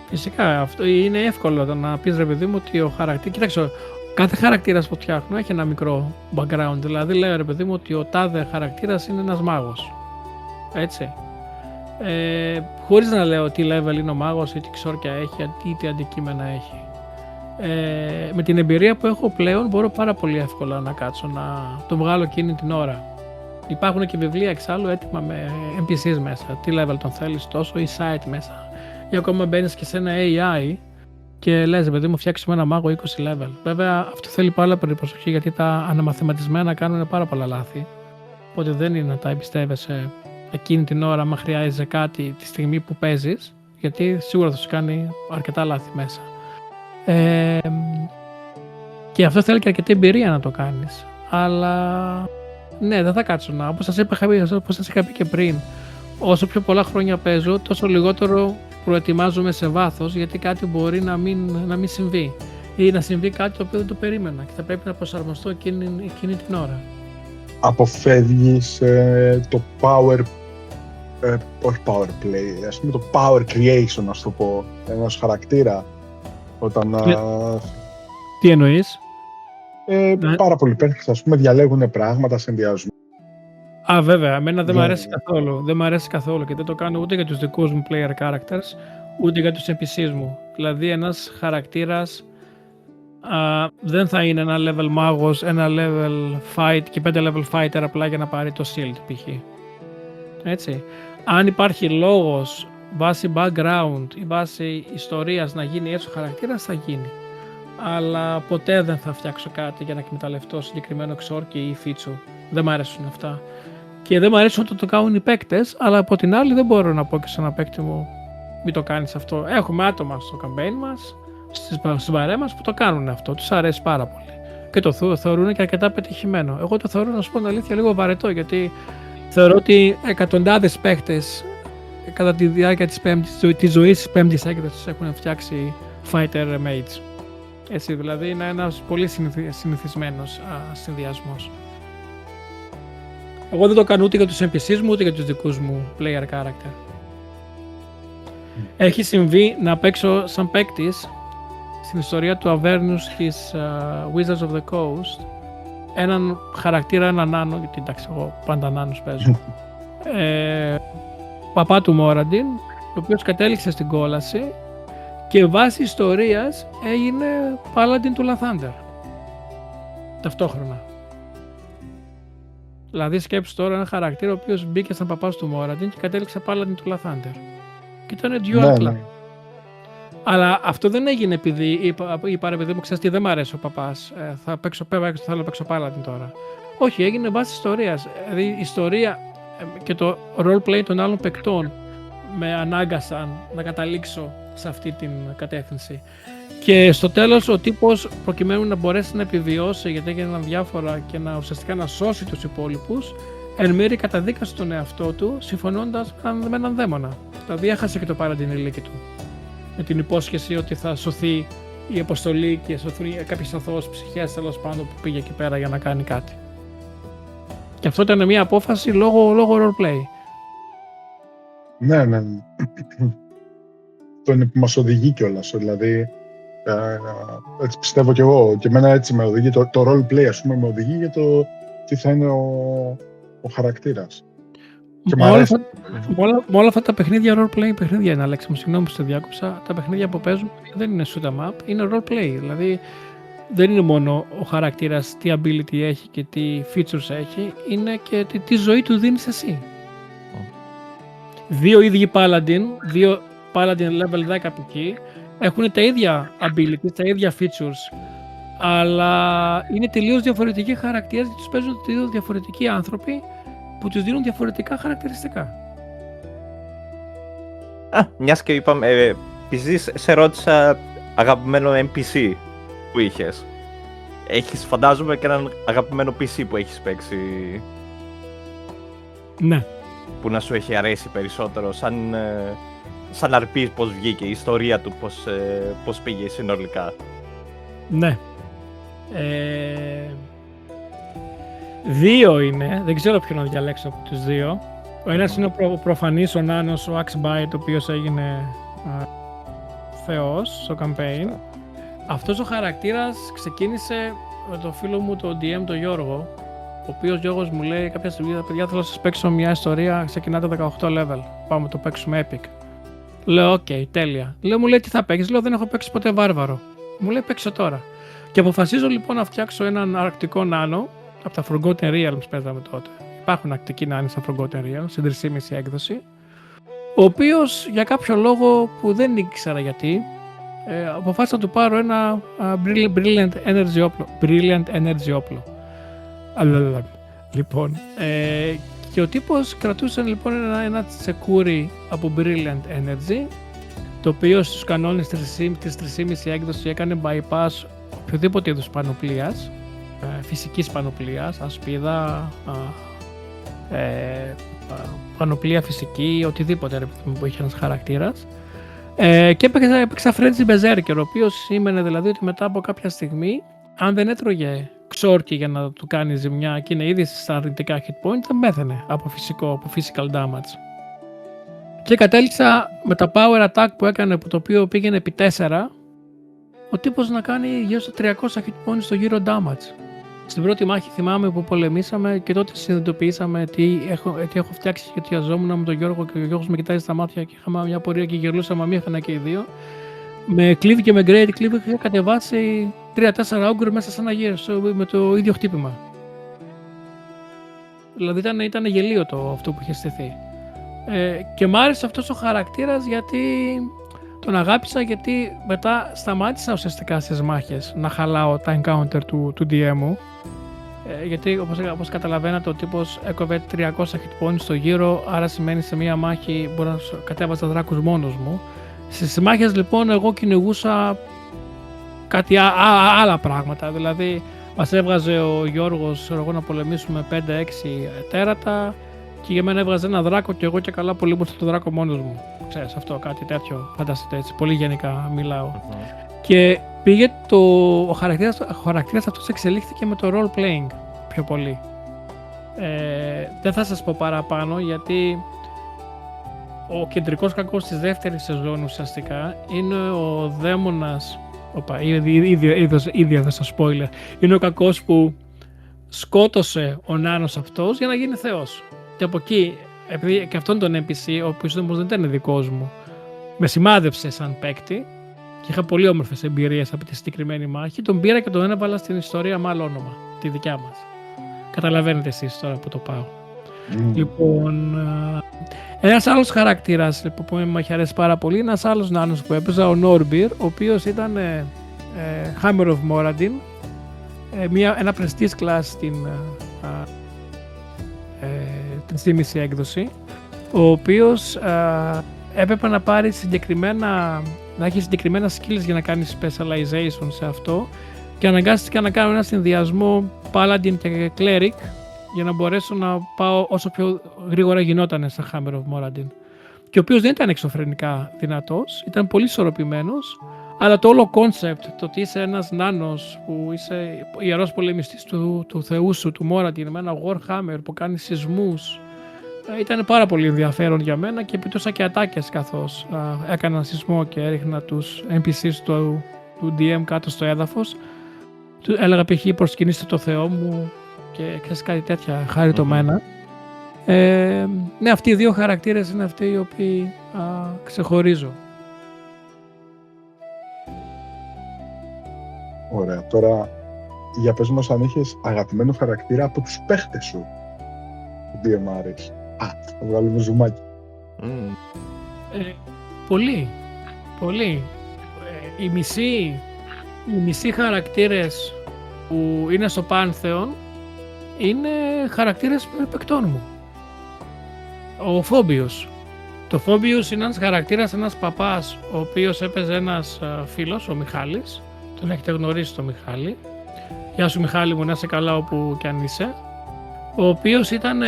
S2: Φυσικά. Αυτό είναι εύκολο να πεις ρε παιδί μου ότι ο χαρακτήρας... Κοίταξε, κάθε χαρακτήρας που φτιάχνω έχει ένα μικρό background. Δηλαδή λέω ρε παιδί μου ότι ο τάδε χαρακτήρας είναι ένας μάγος. Έτσι. Χωρίς να λέω τι level είναι ο μάγος ή τι ξόρκια έχει ή τι αντικείμενα έχει. Με την εμπειρία που έχω πλέον μπορώ πάρα πολύ εύκολα να κάτσω να το βγάλω εκείνη την ώρα. Υπάρχουν και βιβλία εξάλλου έτοιμα με NPCs μέσα, τι level τον θέλεις τόσο ή site μέσα. Ή ακόμα μπαίνεις και σε ένα AI και λες παιδί μου φτιάξουμε ένα μάγο 20 level. Βέβαια αυτό θέλει πάρα πολύ προσοχή γιατί τα αναμαθηματισμένα κάνουν πάρα πολλά λάθη. Οπότε δεν είναι να τα εμπιστεύεσαι εκείνη την ώρα άμα χρειάζεσαι κάτι τη στιγμή που παίζεις, γιατί σίγουρα θα σου κάνει αρκετά λάθη μέσα. Και αυτό θέλει και αρκετή εμπειρία να το κάνεις. Αλλά ναι, δεν θα κάτσω όπως σας είχα πει και πριν, όσο πιο πολλά χρόνια παίζω, τόσο λιγότερο προετοιμάζομαι σε βάθος, γιατί κάτι μπορεί να μην συμβεί ή να συμβεί κάτι το οποίο δεν το περίμενα και θα πρέπει να προσαρμοστώ εκείνη την ώρα.
S3: Αποφεύγεις το όχι power play, ας πούμε το power creation, ας το πω, ενός χαρακτήρα όταν...
S2: Τι εννοείς?
S3: Πάρα πολλοί παίκτες, ας πούμε, διαλέγουν πράγματα σε ενδιασμό.
S2: Βέβαια, εμένα δεν μ' αρέσει καθόλου. Δεν μ' αρέσει καθόλου και δεν το κάνω ούτε για τους δικούς μου player characters, ούτε για τους NPCs μου. Δηλαδή ένας χαρακτήρας δεν θα είναι ένα level μάγος, ένα level fight και 5 level fighter απλά για να πάρει το shield π.χ. Έτσι. Αν υπάρχει λόγος βάσει background ή βάσει ιστορίας να γίνει έτσι ο χαρακτήρας, θα γίνει. Αλλά ποτέ δεν θα φτιάξω κάτι για να εκμεταλλευτώ συγκεκριμένο ξόρκι ή φίτσου. Δεν μ' αρέσουν αυτά. Και δεν μ' αρέσουν όταν το κάνουν οι παίκτες, αλλά από την άλλη δεν μπορώ να πω και σε ένα παίκτη μου μην το κάνεις αυτό. Έχουμε άτομα στο campaign μας, στις βαρέ μας που το κάνουν αυτό, τους αρέσει πάρα πολύ. Και το θεωρούν και αρκετά πετυχημένο. Εγώ το θεωρώ, να σου πω την αλήθεια, λίγο βαρετό, γιατί θεωρώ ότι εκατοντάδες παίκτες κατά τη διάρκεια της ζωής της πέμπτης έκδοσης έχουν φτιάξει fighter mates. Έτσι, δηλαδή είναι ένας πολύ συνηθισμένος συνδυασμός. Εγώ δεν το κάνω ούτε για τους NPCs μου, ούτε για τους δικούς μου player character. Έχει συμβεί να παίξω σαν παίκτης στην ιστορία του Avernus της Wizards of the Coast έναν χαρακτήρα, έναν νάνο, γιατί εντάξει εγώ πάντα νάνους παίζω, παπά του Μόραντιν, ο οποίος κατέληξε στην κόλαση και βάσει ιστορίας έγινε Paladin του Lathander ταυτόχρονα. Δηλαδή σκέψου τώρα ένα χαρακτήρα ο οποίος μπήκε σαν παπάς του Μόραντιν και κατέληξε Paladin του Lathander. Και ήταν dual class. Αλλά αυτό δεν έγινε επειδή είπα ρε παιδί μου, ξέρεις τι, δεν μ' αρέσει ο παπάς, θέλω να παίξω Paladin τώρα. Όχι, έγινε βάσει ιστορίας. Δηλαδή η ιστορία και το roleplay των άλλων παικτών με ανάγκασαν να καταλήξω σε αυτή την κατεύθυνση. Και στο τέλος ο τύπος, προκειμένου να μπορέσει να επιβιώσει, γιατί έγιναν διάφορα και να ουσιαστικά να σώσει τους υπόλοιπους, εν μέρει καταδίκασε τον εαυτό του συμφωνώντας με έναν δαίμονα. Δηλαδή έχασε και το Paladin ηλίκη του. Με την υπόσχεση ότι θα σωθεί η αποστολή και κάποιες αθώες ψυχές τέλος πάντων που πήγε εκεί πέρα για να κάνει κάτι. Και αυτό ήταν μια απόφαση λόγω roleplay.
S3: Ναι. Αυτό είναι που μας οδηγεί κιόλας. Δηλαδή, έτσι πιστεύω κι εγώ. Και εμένα έτσι με οδηγεί. Το roleplay, ας πούμε, με οδηγεί για το τι θα είναι ο χαρακτήρας. Και
S2: με όλα αυτά τα παιχνίδια roleplay, παιχνίδια είναι, Αλέξη μου, συγγνώμη που σε διάκοψα. Τα παιχνίδια που παίζουν δεν είναι shoot 'em up, είναι roleplay. Δηλαδή, δεν είναι μόνο ο χαρακτήρας τι ability έχει και τι features έχει, είναι και τι ζωή του δίνεις εσύ. Δύο ίδιοι Paladin level 10 π.χ. έχουν τα ίδια abilities, τα ίδια features, αλλά είναι τελείως διαφορετικοί χαρακτήρες και τους παίζουν τελείως διαφορετικοί άνθρωποι που τους δίνουν διαφορετικά χαρακτηριστικά.
S4: Μιας και είπαμε, επειδή σε ρώτησα αγαπημένο NPC που είχες. Έχεις, φαντάζομαι, και έναν αγαπημένο PC που έχεις παίξει.
S2: Ναι.
S4: Που να σου έχει αρέσει περισσότερο, σαν να αρπείς πώς βγήκε, η ιστορία του, πώς πήγε συνολικά.
S2: Ναι. Δύο είναι, δεν ξέρω ποιον να διαλέξω από τους δύο. Ο ένας είναι ο προφανής, ο Νάνος, ο Axbite, ο οποίος έγινε θεός στο campaign. Αυτός ο χαρακτήρας ξεκίνησε με το φίλο μου, τον DM, τον Γιώργο, ο οποίος Γιώργος μου λέει κάποια στιγμή, παιδιά, θέλω να σας παίξω μια ιστορία, ξεκινάτε 18 level, πάμε το παίξουμε epic. Λέω, οκ, τέλεια. Λέω, μου λέει, τι θα παίξεις? Λέω, δεν έχω παίξει ποτέ βάρβαρο. Μου λέει, παίξω τώρα. Και αποφασίζω λοιπόν να φτιάξω έναν αρκτικό νάνο, από τα Forgotten Realms παίζαμε τότε. Υπάρχουν αρκτικοί νάνοι στα Forgotten Realms, στην 3,5 έκδοση, ο οποίος για κάποιο λόγο που δεν ήξερα γιατί, αποφάσισα να του πάρω ένα Brilliant Energy όπλο. Λοιπόν, και ο τύπος κρατούσε λοιπόν ένα τσεκούρι από Brilliant Energy, το οποίο στους κανόνες της 3,5 έκδοση έκανε bypass οποιοδήποτε είδους πανοπλίας, φυσικής πανοπλίας, ασπίδα, πανοπλία φυσική, οτιδήποτε που είχε ένας χαρακτήρας. Και έπαιξα Frenzy Berserker, ο οποίος σήμαινε δηλαδή ότι μετά από κάποια στιγμή, αν δεν έτρωγε ξόρκι για να του κάνει ζημιά και είναι ήδη στα αρνητικά hit point, θα πέθαινε από physical damage. Και κατέληξα με τα power attack που έκανε, το οποίο πήγαινε επί 4, ο τύπος να κάνει γύρω στα 300 hit points στο γύρο damage. Στην πρώτη μάχη θυμάμαι που πολεμήσαμε και τότε συνειδητοποιήσαμε τι έχω φτιάξει και τριαζόμουν με τον Γιώργο και ο Γιώργος με κοιτάζει στα μάτια και είχαμε μια πορεία και γερλούσαμε αμήχανα και οι δύο. Με κλίβι και με great κλίβι είχα κατεβάσει 3-4 όγκρου μέσα σε ένα γύρο με το ίδιο χτύπημα. Δηλαδή ήταν γελίο αυτό που είχε στηθεί. Και μ' άρεσε αυτός ο χαρακτήρας γιατί τον αγάπησα, γιατί μετά σταμάτησα ουσιαστικά στις μάχες να χαλάω τα encounter του DM μου. Γιατί όπως καταλαβαίνετε, ο τύπος έκοβε 300 hit points στο γύρο, άρα σημαίνει σε μία μάχη μπορώ να κατέβαζα δράκους μόνος μου. Στις μάχες λοιπόν εγώ κυνηγούσα κάτι άλλα πράγματα, δηλαδή μας έβγαζε ο Γιώργος να πολεμήσουμε 5-6 τέρατα και για μένα έβγαζε ένα δράκο και εγώ και καλά πολεμούσα το δράκο μόνος μου. Ξέρεις αυτό, κάτι τέτοιο, φανταστείτε έτσι, πολύ γενικά μιλάω. Και πήγε ο χαρακτήρας αυτός εξελίχθηκε με το role playing πιο πολύ. Δεν θα σας πω παραπάνω γιατί ο κεντρικός κακός της δεύτερης σεζόν ουσιαστικά είναι ο δαίμονας. Ήδη έδωσα spoiler. Είναι ο κακός που σκότωσε ο Νάνος αυτός για να γίνει θεός. Και από εκεί, επειδή και αυτόν τον NPC, ο οποίος όμως δεν ήταν δικός μου, με σημάδεψε σαν παίκτη και είχα πολύ όμορφες εμπειρίες από τη συγκεκριμένη μάχη, τον πήρα και τον έβαλα στην ιστορία με άλλο όνομα, τη δικιά μας. Καταλαβαίνετε εσείς τώρα που το πάω. Λοιπόν, ένας άλλος χαρακτήρας που μου έχει αρέσει πάρα πολύ είναι ένας άλλος Νάνος που έπαιζα, ο Νόρμπιρ, ο οποίος ήταν Hammer of Moradin, ένα prestige class στην 3,5 έκδοση, ο οποίος έπρεπε να πάρει να έχει συγκεκριμένα skills για να κάνει specialization σε αυτό και αναγκάστηκα να κάνω ένα συνδυασμό Paladin και Cleric για να μπορέσω να πάω όσο πιο γρήγορα γινόταν σαν Hammer of Moradin. Και ο οποίος δεν ήταν εξωφρενικά δυνατός, ήταν πολύ ισορροπημένος, Αλλά το όλο κόνσεπτ, το ότι είσαι ένας νάνος που είσαι ιερός πολεμιστής του θεού σου, του Μόρατιν, με ένα Warhammer που κάνει σεισμούς, ήταν πάρα πολύ ενδιαφέρον για μένα και πετούσα και ατάκες καθώς έκανα σεισμό και έριχνα τους NPCs του DM κάτω στο έδαφος. Έλεγα π.χ. προσκυνήστε το Θεό μου και ξέρεις κάτι τέτοια χαριτωμένα. Ναι, αυτοί οι δύο χαρακτήρες είναι αυτοί οι οποίοι ξεχωρίζω.
S3: Ωραία. Τώρα, για πες μας αν είχες αγαπημένο χαρακτήρα από τους παίχτες σου. DMRs. Θα βγάλουμε ζουμάκι.
S2: Πολύ. Οι μισοί χαρακτήρες που είναι στο Πάνθεον είναι χαρακτήρες παικτών μου. Ο Φόμπιος. Το Φόμπιος είναι ένας χαρακτήρας, ένας παπάς, ο οποίος έπαιζε ένας φίλος, ο Μιχάλης. Τον έχετε γνωρίσει τον Μιχάλη. Γεια σου Μιχάλη μου, να είσαι καλά όπου κι αν είσαι. Ο οποίος ήταν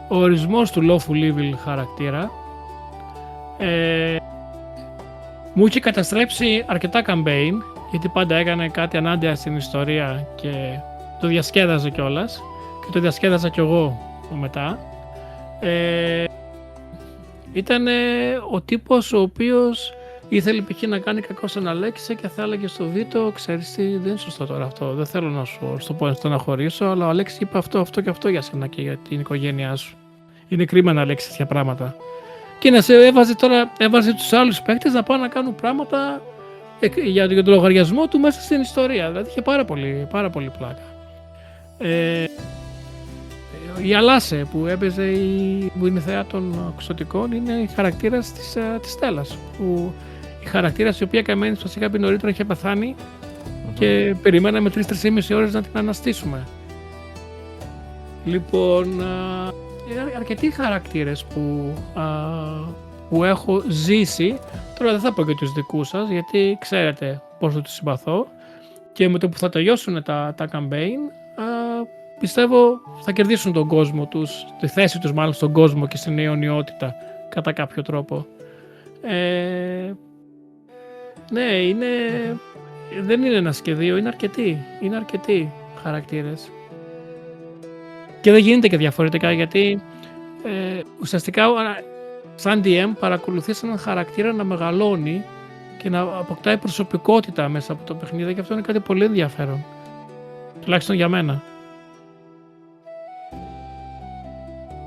S2: ο ορισμός του Lawful Evil χαρακτήρα. Μου είχε καταστρέψει αρκετά campaign, γιατί πάντα έκανε κάτι ανάντια στην ιστορία και το διασκέδαζε κιόλας και το διασκέδαζα κι εγώ μετά. Ήταν ο τύπος ο οποίος ήθελε π.χ. να κάνει κακό στον Αλέξη και θα έλεγε στο Βίτο, ξέρεις τι, δεν είναι σωστό τώρα αυτό, δεν θέλω να σου το πω να χωρίσω, αλλά ο Αλέξης είπε αυτό και αυτό για σένα και για την οικογένειά σου. Είναι κρίμα να λέξεις τέτοια πράγματα. Και να σε έβαζε τους άλλους παίκτες να πάνε να κάνουν πράγματα για τον λογαριασμό του μέσα στην ιστορία. Δηλαδή είχε πάρα πολύ πλάκα. Η Αλάσε που έπαιζε που είναι θεά των ξωτικών είναι η χαρακτήρας της Στέλλας. Η χαρακτήρας η οποία καμένη, όπως είχα πει νωρίτερα, είχε πεθάνει και περιμέναμε 3-3,5 ώρες να την αναστήσουμε. Λοιπόν, είναι αρκετοί χαρακτήρες που έχω ζήσει. Τώρα δεν θα πω και τους δικούς σας, γιατί ξέρετε πόσο τους συμπαθώ. Και με το που θα τελειώσουν τα campaign, πιστεύω θα κερδίσουν τον κόσμο τους, τη θέση τους μάλλον στον κόσμο και στην αιωνιότητα κατά κάποιο τρόπο. Ναι, δεν είναι ένας και δύο, είναι αρκετοί χαρακτήρες. Και δεν γίνεται και διαφορετικά, γιατί ουσιαστικά σαν DM παρακολουθείς έναν χαρακτήρα να μεγαλώνει και να αποκτάει προσωπικότητα μέσα από το παιχνίδι, και αυτό είναι κάτι πολύ ενδιαφέρον. Τουλάχιστον για μένα.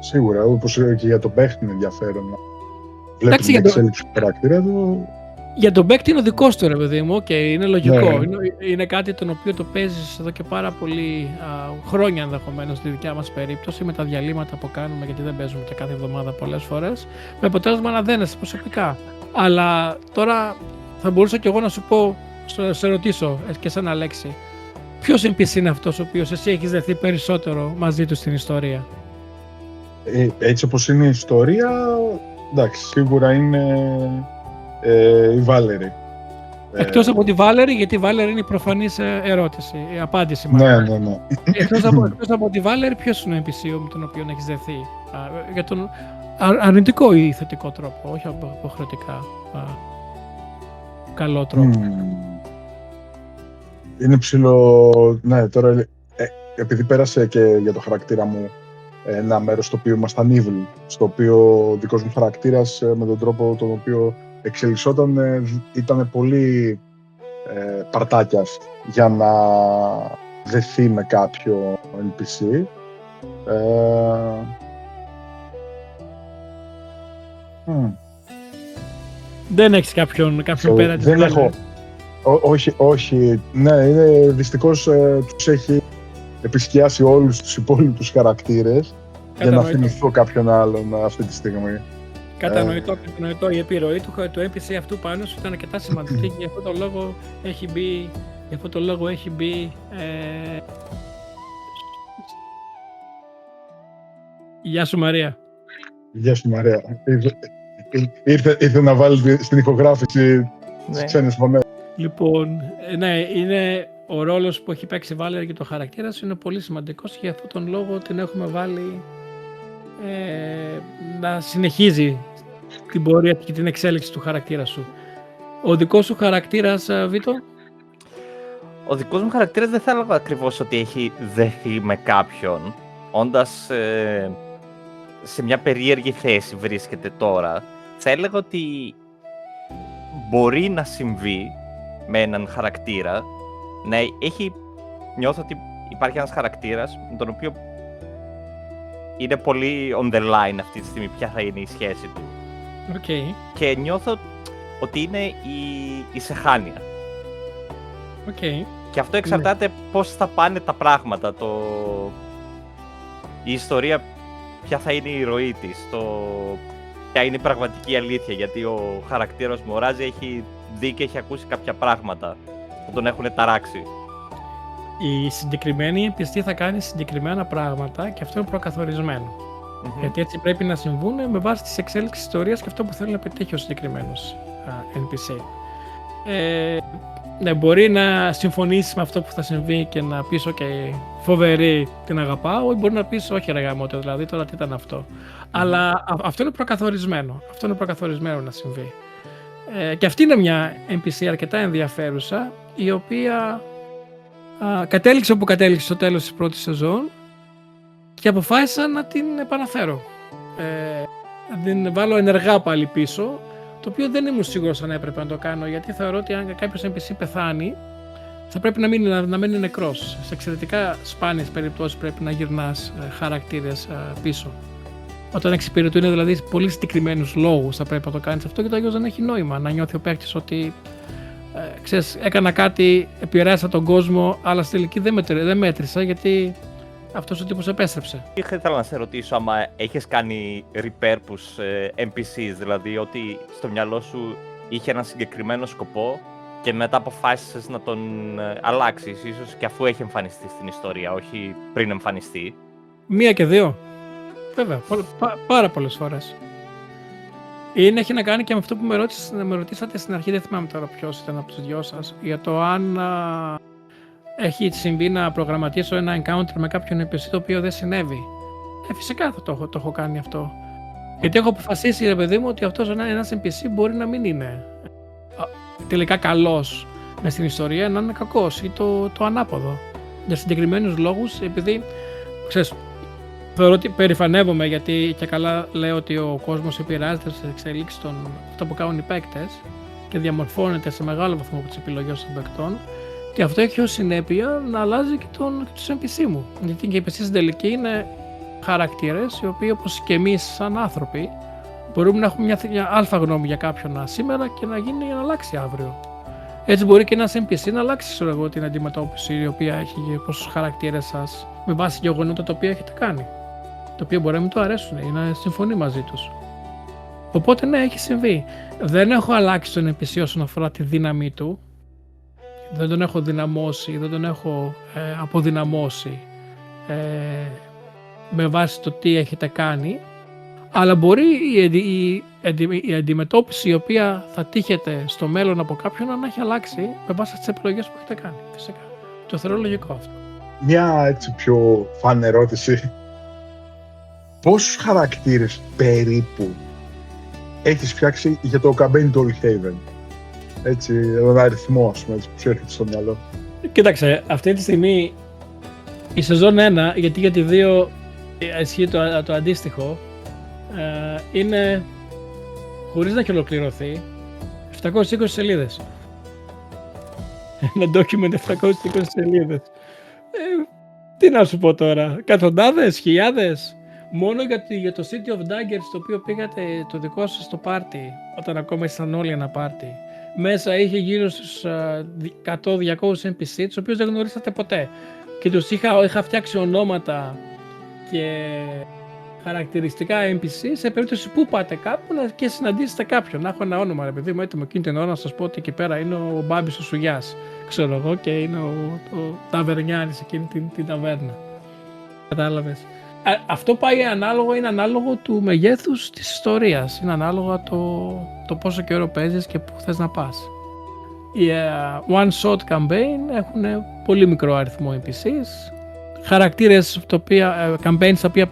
S3: Σίγουρα, όπως και για τον παίχτη είναι ενδιαφέρον να βλέπει την εξέλιξη του χαρακτήρα του.
S2: Για τον παίκτη είναι ο δικός του, ρε παιδί μου, και είναι λογικό. Ναι. Είναι κάτι τον οποίο το παίζεις εδώ και πάρα πολύ χρόνια ενδεχομένως στη δικιά μας περίπτωση, με τα διαλύματα που κάνουμε, γιατί δεν παίζουμε και κάθε εβδομάδα πολλές φορές, με αποτέλεσμα να δένεσαι προσωπικά. Αλλά τώρα θα μπορούσα κι εγώ να σου πω, σε ρωτήσω και σαν Αλέξη, ποιος NPC είναι αυτός ο οποίος εσύ έχεις δεθεί περισσότερο μαζί του στην ιστορία?
S3: Έτσι όπως είναι η ιστορία, εντάξει, σίγουρα είναι η Βάλερη.
S2: Εκτός από τη Βάλερη, γιατί η Βάλερη είναι η προφανής ερώτηση, η απάντηση
S3: μάλλον. Ναι.
S2: Εκτός από τη Βάλερη, ποιος είναι ο NPC με τον οποίο έχεις δεθεί? Για τον αρνητικό ή θετικό τρόπο, όχι αποχρεωτικά καλό τρόπο.
S3: Είναι ψηλό. Ναι, τώρα επειδή πέρασε και για το χαρακτήρα μου ένα μέρος στο οποίο ήμασταν evil, στο οποίο ο δικός μου χαρακτήρας με τον τρόπο τον οποίο εξελισσόταν ήταν πολύ παρτάκιας για να δεθεί με κάποιο NPC.
S2: Δεν έχεις κάποιον πέρα της?
S3: Δεν έχω. Όχι. Ναι, δυστυχώς τους έχει επισκιάσει όλους τους υπόλοιπους χαρακτήρες για να θυμηθώ κάποιον άλλον αυτή τη στιγμή.
S2: Κατανοητό. Η επιρροή του NPC αυτού πάνω σου ήταν αρκετά σημαντική και γι' αυτό το λόγο έχει μπει Γεια σου Μαρία.
S3: Γεια σου Μαρία. Ήρθε να βάλει στην ηχογράφηση τις ξένες φωνές.
S2: Λοιπόν, ναι, είναι ο ρόλος που έχει παίξει η Βάλερη και το χαρακτήρα σου είναι πολύ σημαντικός και για αυτόν τον λόγο την έχουμε βάλει να συνεχίζει την πορεία και την εξέλιξη του χαρακτήρα σου. Ο δικός σου χαρακτήρας, Βίτο?
S4: Ο δικός μου χαρακτήρας δεν θα έλεγα ακριβώς ότι έχει δεθεί με κάποιον. Όντας σε μια περίεργη θέση βρίσκεται τώρα, θα έλεγα ότι μπορεί να συμβεί με έναν χαρακτήρα να έχει... Νιώθω ότι υπάρχει ένας χαρακτήρας με τον οποίο είναι πολύ on the line αυτή τη στιγμή ποια θα είναι η σχέση του.
S2: Okay.
S4: Και νιώθω ότι είναι η Σεχάνια.
S2: Okay.
S4: Και αυτό εξαρτάται πώς θα πάνε τα πράγματα, η ιστορία, ποια θα είναι η ροή της, ποια είναι η πραγματική αλήθεια, γιατί ο χαρακτήρας μου, ο Ράζι, έχει δει και έχει ακούσει κάποια πράγματα που τον έχουν ταράξει.
S2: Η συγκεκριμένη NPC θα κάνει συγκεκριμένα πράγματα και αυτό είναι προκαθορισμένο. Γιατί έτσι πρέπει να συμβούν με βάση τις εξέλιξεις ιστορίας και αυτό που θέλει να πετύχει ο συγκεκριμένος NPC. Ναι, μπορεί να συμφωνήσει με αυτό που θα συμβεί και να πεις «OK, φοβερή, την αγαπάω», ή μπορεί να πεις «Όχι ρε γαμώτο, δηλαδή τώρα τι ήταν αυτό». Αλλά αυτό είναι προκαθορισμένο. Αυτό είναι προκαθορισμένο να συμβεί. Και αυτή είναι μια NPC αρκετά ενδιαφέρουσα, η οποία κατέληξε όπου κατέληξε στο τέλος της πρώτης σεζόν και αποφάσισα να την επαναφέρω. Να την βάλω ενεργά πάλι πίσω, το οποίο δεν ήμουν σίγουρος αν έπρεπε να το κάνω, γιατί θεωρώ ότι αν κάποιος NPC πεθάνει θα πρέπει να μένει νεκρός. Σε εξαιρετικά σπάνιες περιπτώσεις πρέπει να γυρνάς χαρακτήρες πίσω. Όταν εξυπηρετούν δηλαδή πολύ συγκεκριμένους λόγους θα πρέπει να το κάνεις αυτό, και το αλλιώς δεν έχει νόημα να νιώθει ο παίκτης ότι ξέρεις, έκανα κάτι, επηρέασα τον κόσμο, αλλά στη τελική δεν μέτρησα γιατί αυτός ο τύπος επέστρεψε.
S4: Ήθελα να σε ρωτήσω άμα έχεις κάνει repurpose NPCs, δηλαδή ότι στο μυαλό σου είχε ένα συγκεκριμένο σκοπό και μετά αποφάσισες να τον αλλάξεις, ίσως και αφού έχει εμφανιστεί στην ιστορία, όχι πριν εμφανιστεί.
S2: 1 και 2. Βέβαια, πάρα πολλές φορές. Έχει να κάνει και με αυτό που με ρωτήσατε στην αρχή, δεν θυμάμαι τώρα ποιος ήταν από τους δυο σας, για το αν έχει συμβεί να προγραμματίσω ένα encounter με κάποιον NPC το οποίο δεν συνέβη. Φυσικά θα το έχω κάνει αυτό. Γιατί έχω αποφασίσει, ρε παιδί μου, ότι αυτός ένας NPC μπορεί να μην είναι τελικά καλός μες στην ιστορία, να είναι κακός ή το ανάποδο. Για συγκεκριμένους λόγους, επειδή ξέρεις, θεωρώ ότι περηφανεύομαι, γιατί και καλά λέω ότι ο κόσμος επηρεάζεται στις εξελίξεις των αυτό που κάνουν οι παίκτες και διαμορφώνεται σε μεγάλο βαθμό από τις επιλογές των παικτών, και αυτό έχει ως συνέπεια να αλλάζει και τους NPC μου. Γιατί και οι NPC στην τελική είναι χαρακτήρες οι οποίοι, όπως και εμείς σαν άνθρωποι, μπορούμε να έχουμε μια αλφα γνώμη για κάποιον σήμερα και να αλλάξει αύριο. Έτσι μπορεί και ένας NPC να αλλάξει την αντιμετώπιση η οποία έχει προς τους χαρακτήρες σας με βάση γεγονότα τα οποία έχετε κάνει, τα οποία μπορεί να μην του αρέσουν ή να συμφωνεί μαζί τους. Οπότε ναι, έχει συμβεί. Δεν έχω αλλάξει τον NPC όσον αφορά τη δύναμή του, δεν τον έχω δυναμώσει, δεν τον έχω αποδυναμώσει με βάση το τι έχετε κάνει, αλλά μπορεί η αντιμετώπιση η οποία θα τύχετε στο μέλλον από κάποιον να έχει αλλάξει με βάση τις επιλογές που έχετε κάνει. Φυσικά. Το θεωρώ λογικό αυτό.
S3: Μια έτσι πιο φαν ερώτηση. Πόσους χαρακτήρες περίπου έχεις φτιάξει για το campaign του Oldhaven? Έτσι, έναν αριθμό, ας πούμε, έτσι, που σου έρχεται στο μυαλό.
S2: Κοίταξε, αυτή τη στιγμή η σεζόν 1, γιατί για τη 2 ισχύει το αντίστοιχο, είναι, χωρίς να έχει ολοκληρωθεί, 720 σελίδες. Ένα document 720 σελίδες. Τι να σου πω τώρα, εκατοντάδες, χιλιάδες. Μόνο για το City of Daggers, το οποίο πήγατε το δικό σας στο πάρτι, όταν ακόμα ήσασταν όλοι ένα πάρτι, μέσα είχε γύρω στους 100-200 NPC, τους οποίους δεν γνωρίσατε ποτέ. Και τους είχα φτιάξει ονόματα και χαρακτηριστικά NPC σε περίπτωση που πάτε κάπου και συναντήσετε κάποιον. Να έχω ένα όνομα, ρε παιδί μου, έτοιμο εκείνη την ώρα να σας πω ότι εκεί πέρα είναι ο Μπάμπης ο Σουγιάς, ξέρω εγώ, και είναι ο ταβερνιάρης εκείνη την ταβέρνα. Κατάλαβες. Αυτό είναι ανάλογο του μεγέθους της ιστορίας. Είναι ανάλογα το πόσο καιρό παίζεις και πού θες να πας. Οι one-shot campaign έχουν πολύ μικρό αριθμό NPCs. Χαρακτήρες campaigns τα οποία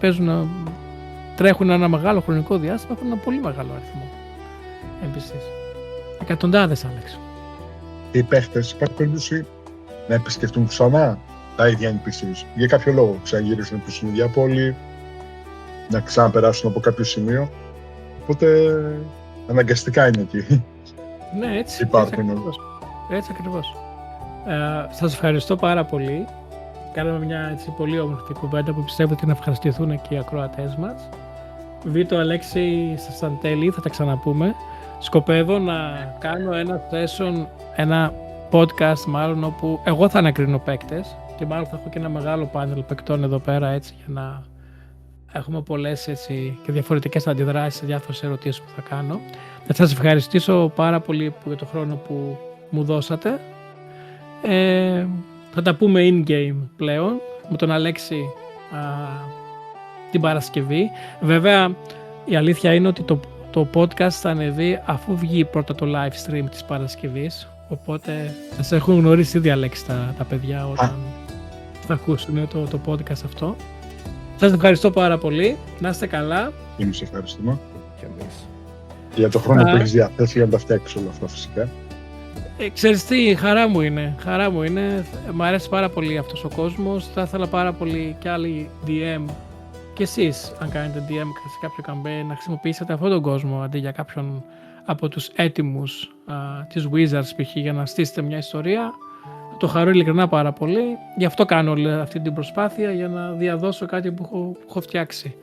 S2: τρέχουν ένα μεγάλο χρονικό διάστημα έχουν ένα πολύ μεγάλο αριθμό NPCs. Εκατοντάδες, Άλεξ.
S3: Οι παίχτες υπάρχει περίπτωση να επισκεφτούν ξανά τα ίδια NPCs. Για κάποιο λόγο ξαναγυρίσουν προς την ίδια πόλη, να ξαναπεράσουν από κάποιο σημείο. Οπότε αναγκαστικά είναι εκεί.
S2: Ναι, έτσι.
S3: Υπάρχουν.
S2: Έτσι ακριβώς. Σας ευχαριστώ πάρα πολύ. Κάναμε μια έτσι, πολύ όμορφη κουβέντα που πιστεύω ότι να ευχαριστηθούν και οι ακροατές μας. Βίτο, Αλέξη, σας εν τέλει, θα τα ξαναπούμε. Σκοπεύω να κάνω ένα session, ένα podcast μάλλον, όπου εγώ θα ανακρίνω παίκτες και μάλλον θα έχω και ένα μεγάλο πάνελ παικτών εδώ πέρα, έτσι, για να έχουμε πολλές έτσι, και διαφορετικές αντιδράσεις σε διάφορες ερωτήσεις που θα κάνω. Θα σας ευχαριστήσω πάρα πολύ για το χρόνο που μου δώσατε. Θα τα πούμε in-game πλέον με τον Αλέξη την Παρασκευή. Βέβαια η αλήθεια είναι ότι το podcast θα ανεβεί αφού βγει πρώτα το live stream της Παρασκευής, οπότε σας έχουν γνωρίσει ήδη, Αλέξη, τα παιδιά όταν θα ακούσουν το podcast αυτό. Σας ευχαριστώ πάρα πολύ, να είστε καλά.
S3: Εμείς ευχαριστούμε.
S4: Και εμείς.
S3: Για το χρόνο που έχεις διαθέσει για να τα φτιάξεις όλα αυτά φυσικά.
S2: Ξέρεις τι, χαρά μου είναι. Μ' αρέσει πάρα πολύ αυτός ο κόσμος. Θα ήθελα πάρα πολύ και άλλοι DM και εσείς, αν κάνετε DM σε κάποιο campaign, να χρησιμοποιήσετε αυτόν τον κόσμο αντί για κάποιον από τους έτοιμους της Wizards π.χ. για να στήσετε μια ιστορία. Το χαρώ ειλικρινά πάρα πολύ. Γι' αυτό κάνω όλη αυτή την προσπάθεια, για να διαδώσω κάτι που έχω φτιάξει.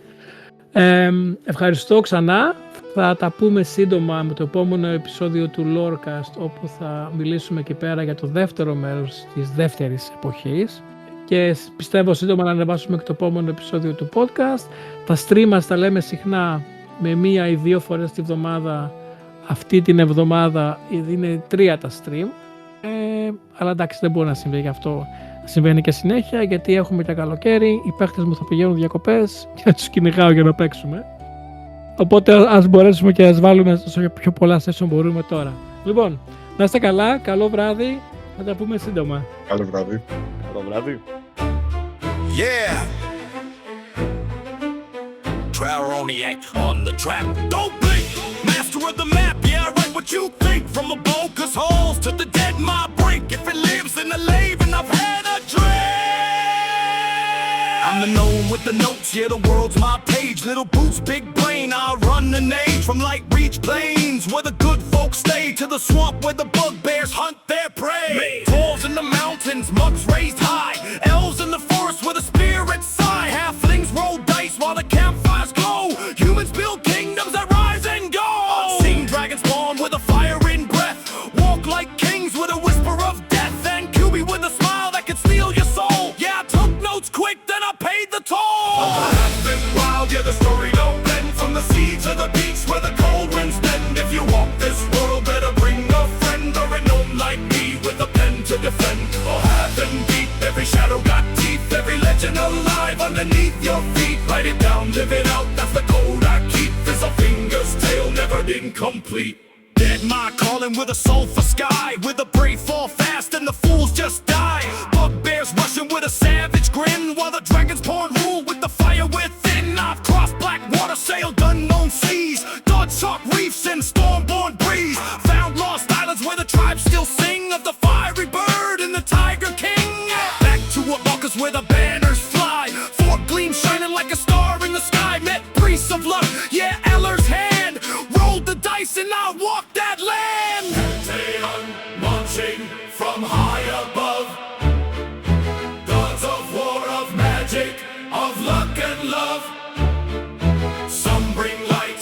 S2: Ευχαριστώ ξανά. Θα τα πούμε σύντομα με το επόμενο επεισόδιο του Lorecast, όπου θα μιλήσουμε εκεί πέρα για το δεύτερο μέρος της δεύτερης εποχής. Και πιστεύω σύντομα να ανεβάσουμε και το επόμενο επεισόδιο του podcast. Τα stream μας τα λέμε συχνά με 1 ή 2 φορές τη βδομάδα. Αυτή την εβδομάδα είναι 3 τα stream. Αλλά εντάξει, δεν μπορεί να συμβεί γι' αυτό. Συμβαίνει και συνέχεια, γιατί έχουμε και καλοκαίρι. Οι παίχτες μου θα πηγαίνουν διακοπές και θα τους κυνηγάω για να παίξουμε. Οπότε ας μπορέσουμε και ας βάλουμε όσο πιο πολλά session μπορούμε τώρα. Λοιπόν, να είστε καλά, καλό βράδυ. Θα τα πούμε σύντομα.
S3: Καλό βράδυ.
S4: Καλό βράδυ.
S5: Yeah. Traroniac on the track. Don't blink. Master of the map. Yeah, I write what you think. From the bogus holes to the dead my brink. If it lives in the lave and I've had a dream. I'm the gnome with the notes. Yeah, the world's my page. Little boots, big brain. I'll run an age from light reach plains where the good folks stay to the swamp where the bugbears hunt their prey. Dwarves in the mountains, mugs raised high. Elves in the forest where the spirits sigh. Halflings roll dice while the campfires glow. Humans build kingdoms that rise and go. Unseen dragons spawn with a fire in breath. Walk like kings with a whisper of death. And QB with a smile that can steal your soul. Yeah, I took notes quick, then I paid the toll. Been wild, yeah, the story don't end. From the sea to the beach where the cold winds bend. If you walk this world, better bring a friend or a gnome like me with a pen to defend. Or have them beat. Every shadow got teeth, every legend alive underneath your feet. Write it down, live it out, that's the code I keep. There's a finger's tale, never incomplete. Dead my calling with a sulfur sky. With the brave fall fast and the fools just die. Bugbears rushing with a savage grin, while the dragons porn rule with the fire within. I've crossed black water, sailed unknown seas. Dodged shark reefs and storm-born breeze. Found lost islands where the tribes still sing of the fiery bird and the tiger king. Back to Abakas where the banners fly. Fort Gleam shining like a star in the sky. Met priests of luck, yeah, Eller's hand. Rolled the dice and I walked that land. Pantheon marching from high above. Gods of war, of magic, of luck and love. Some bring light,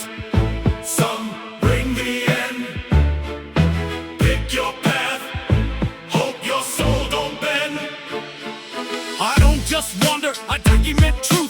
S5: some bring the end. Pick your path, hope your soul don't bend. I don't just wander, I document truth.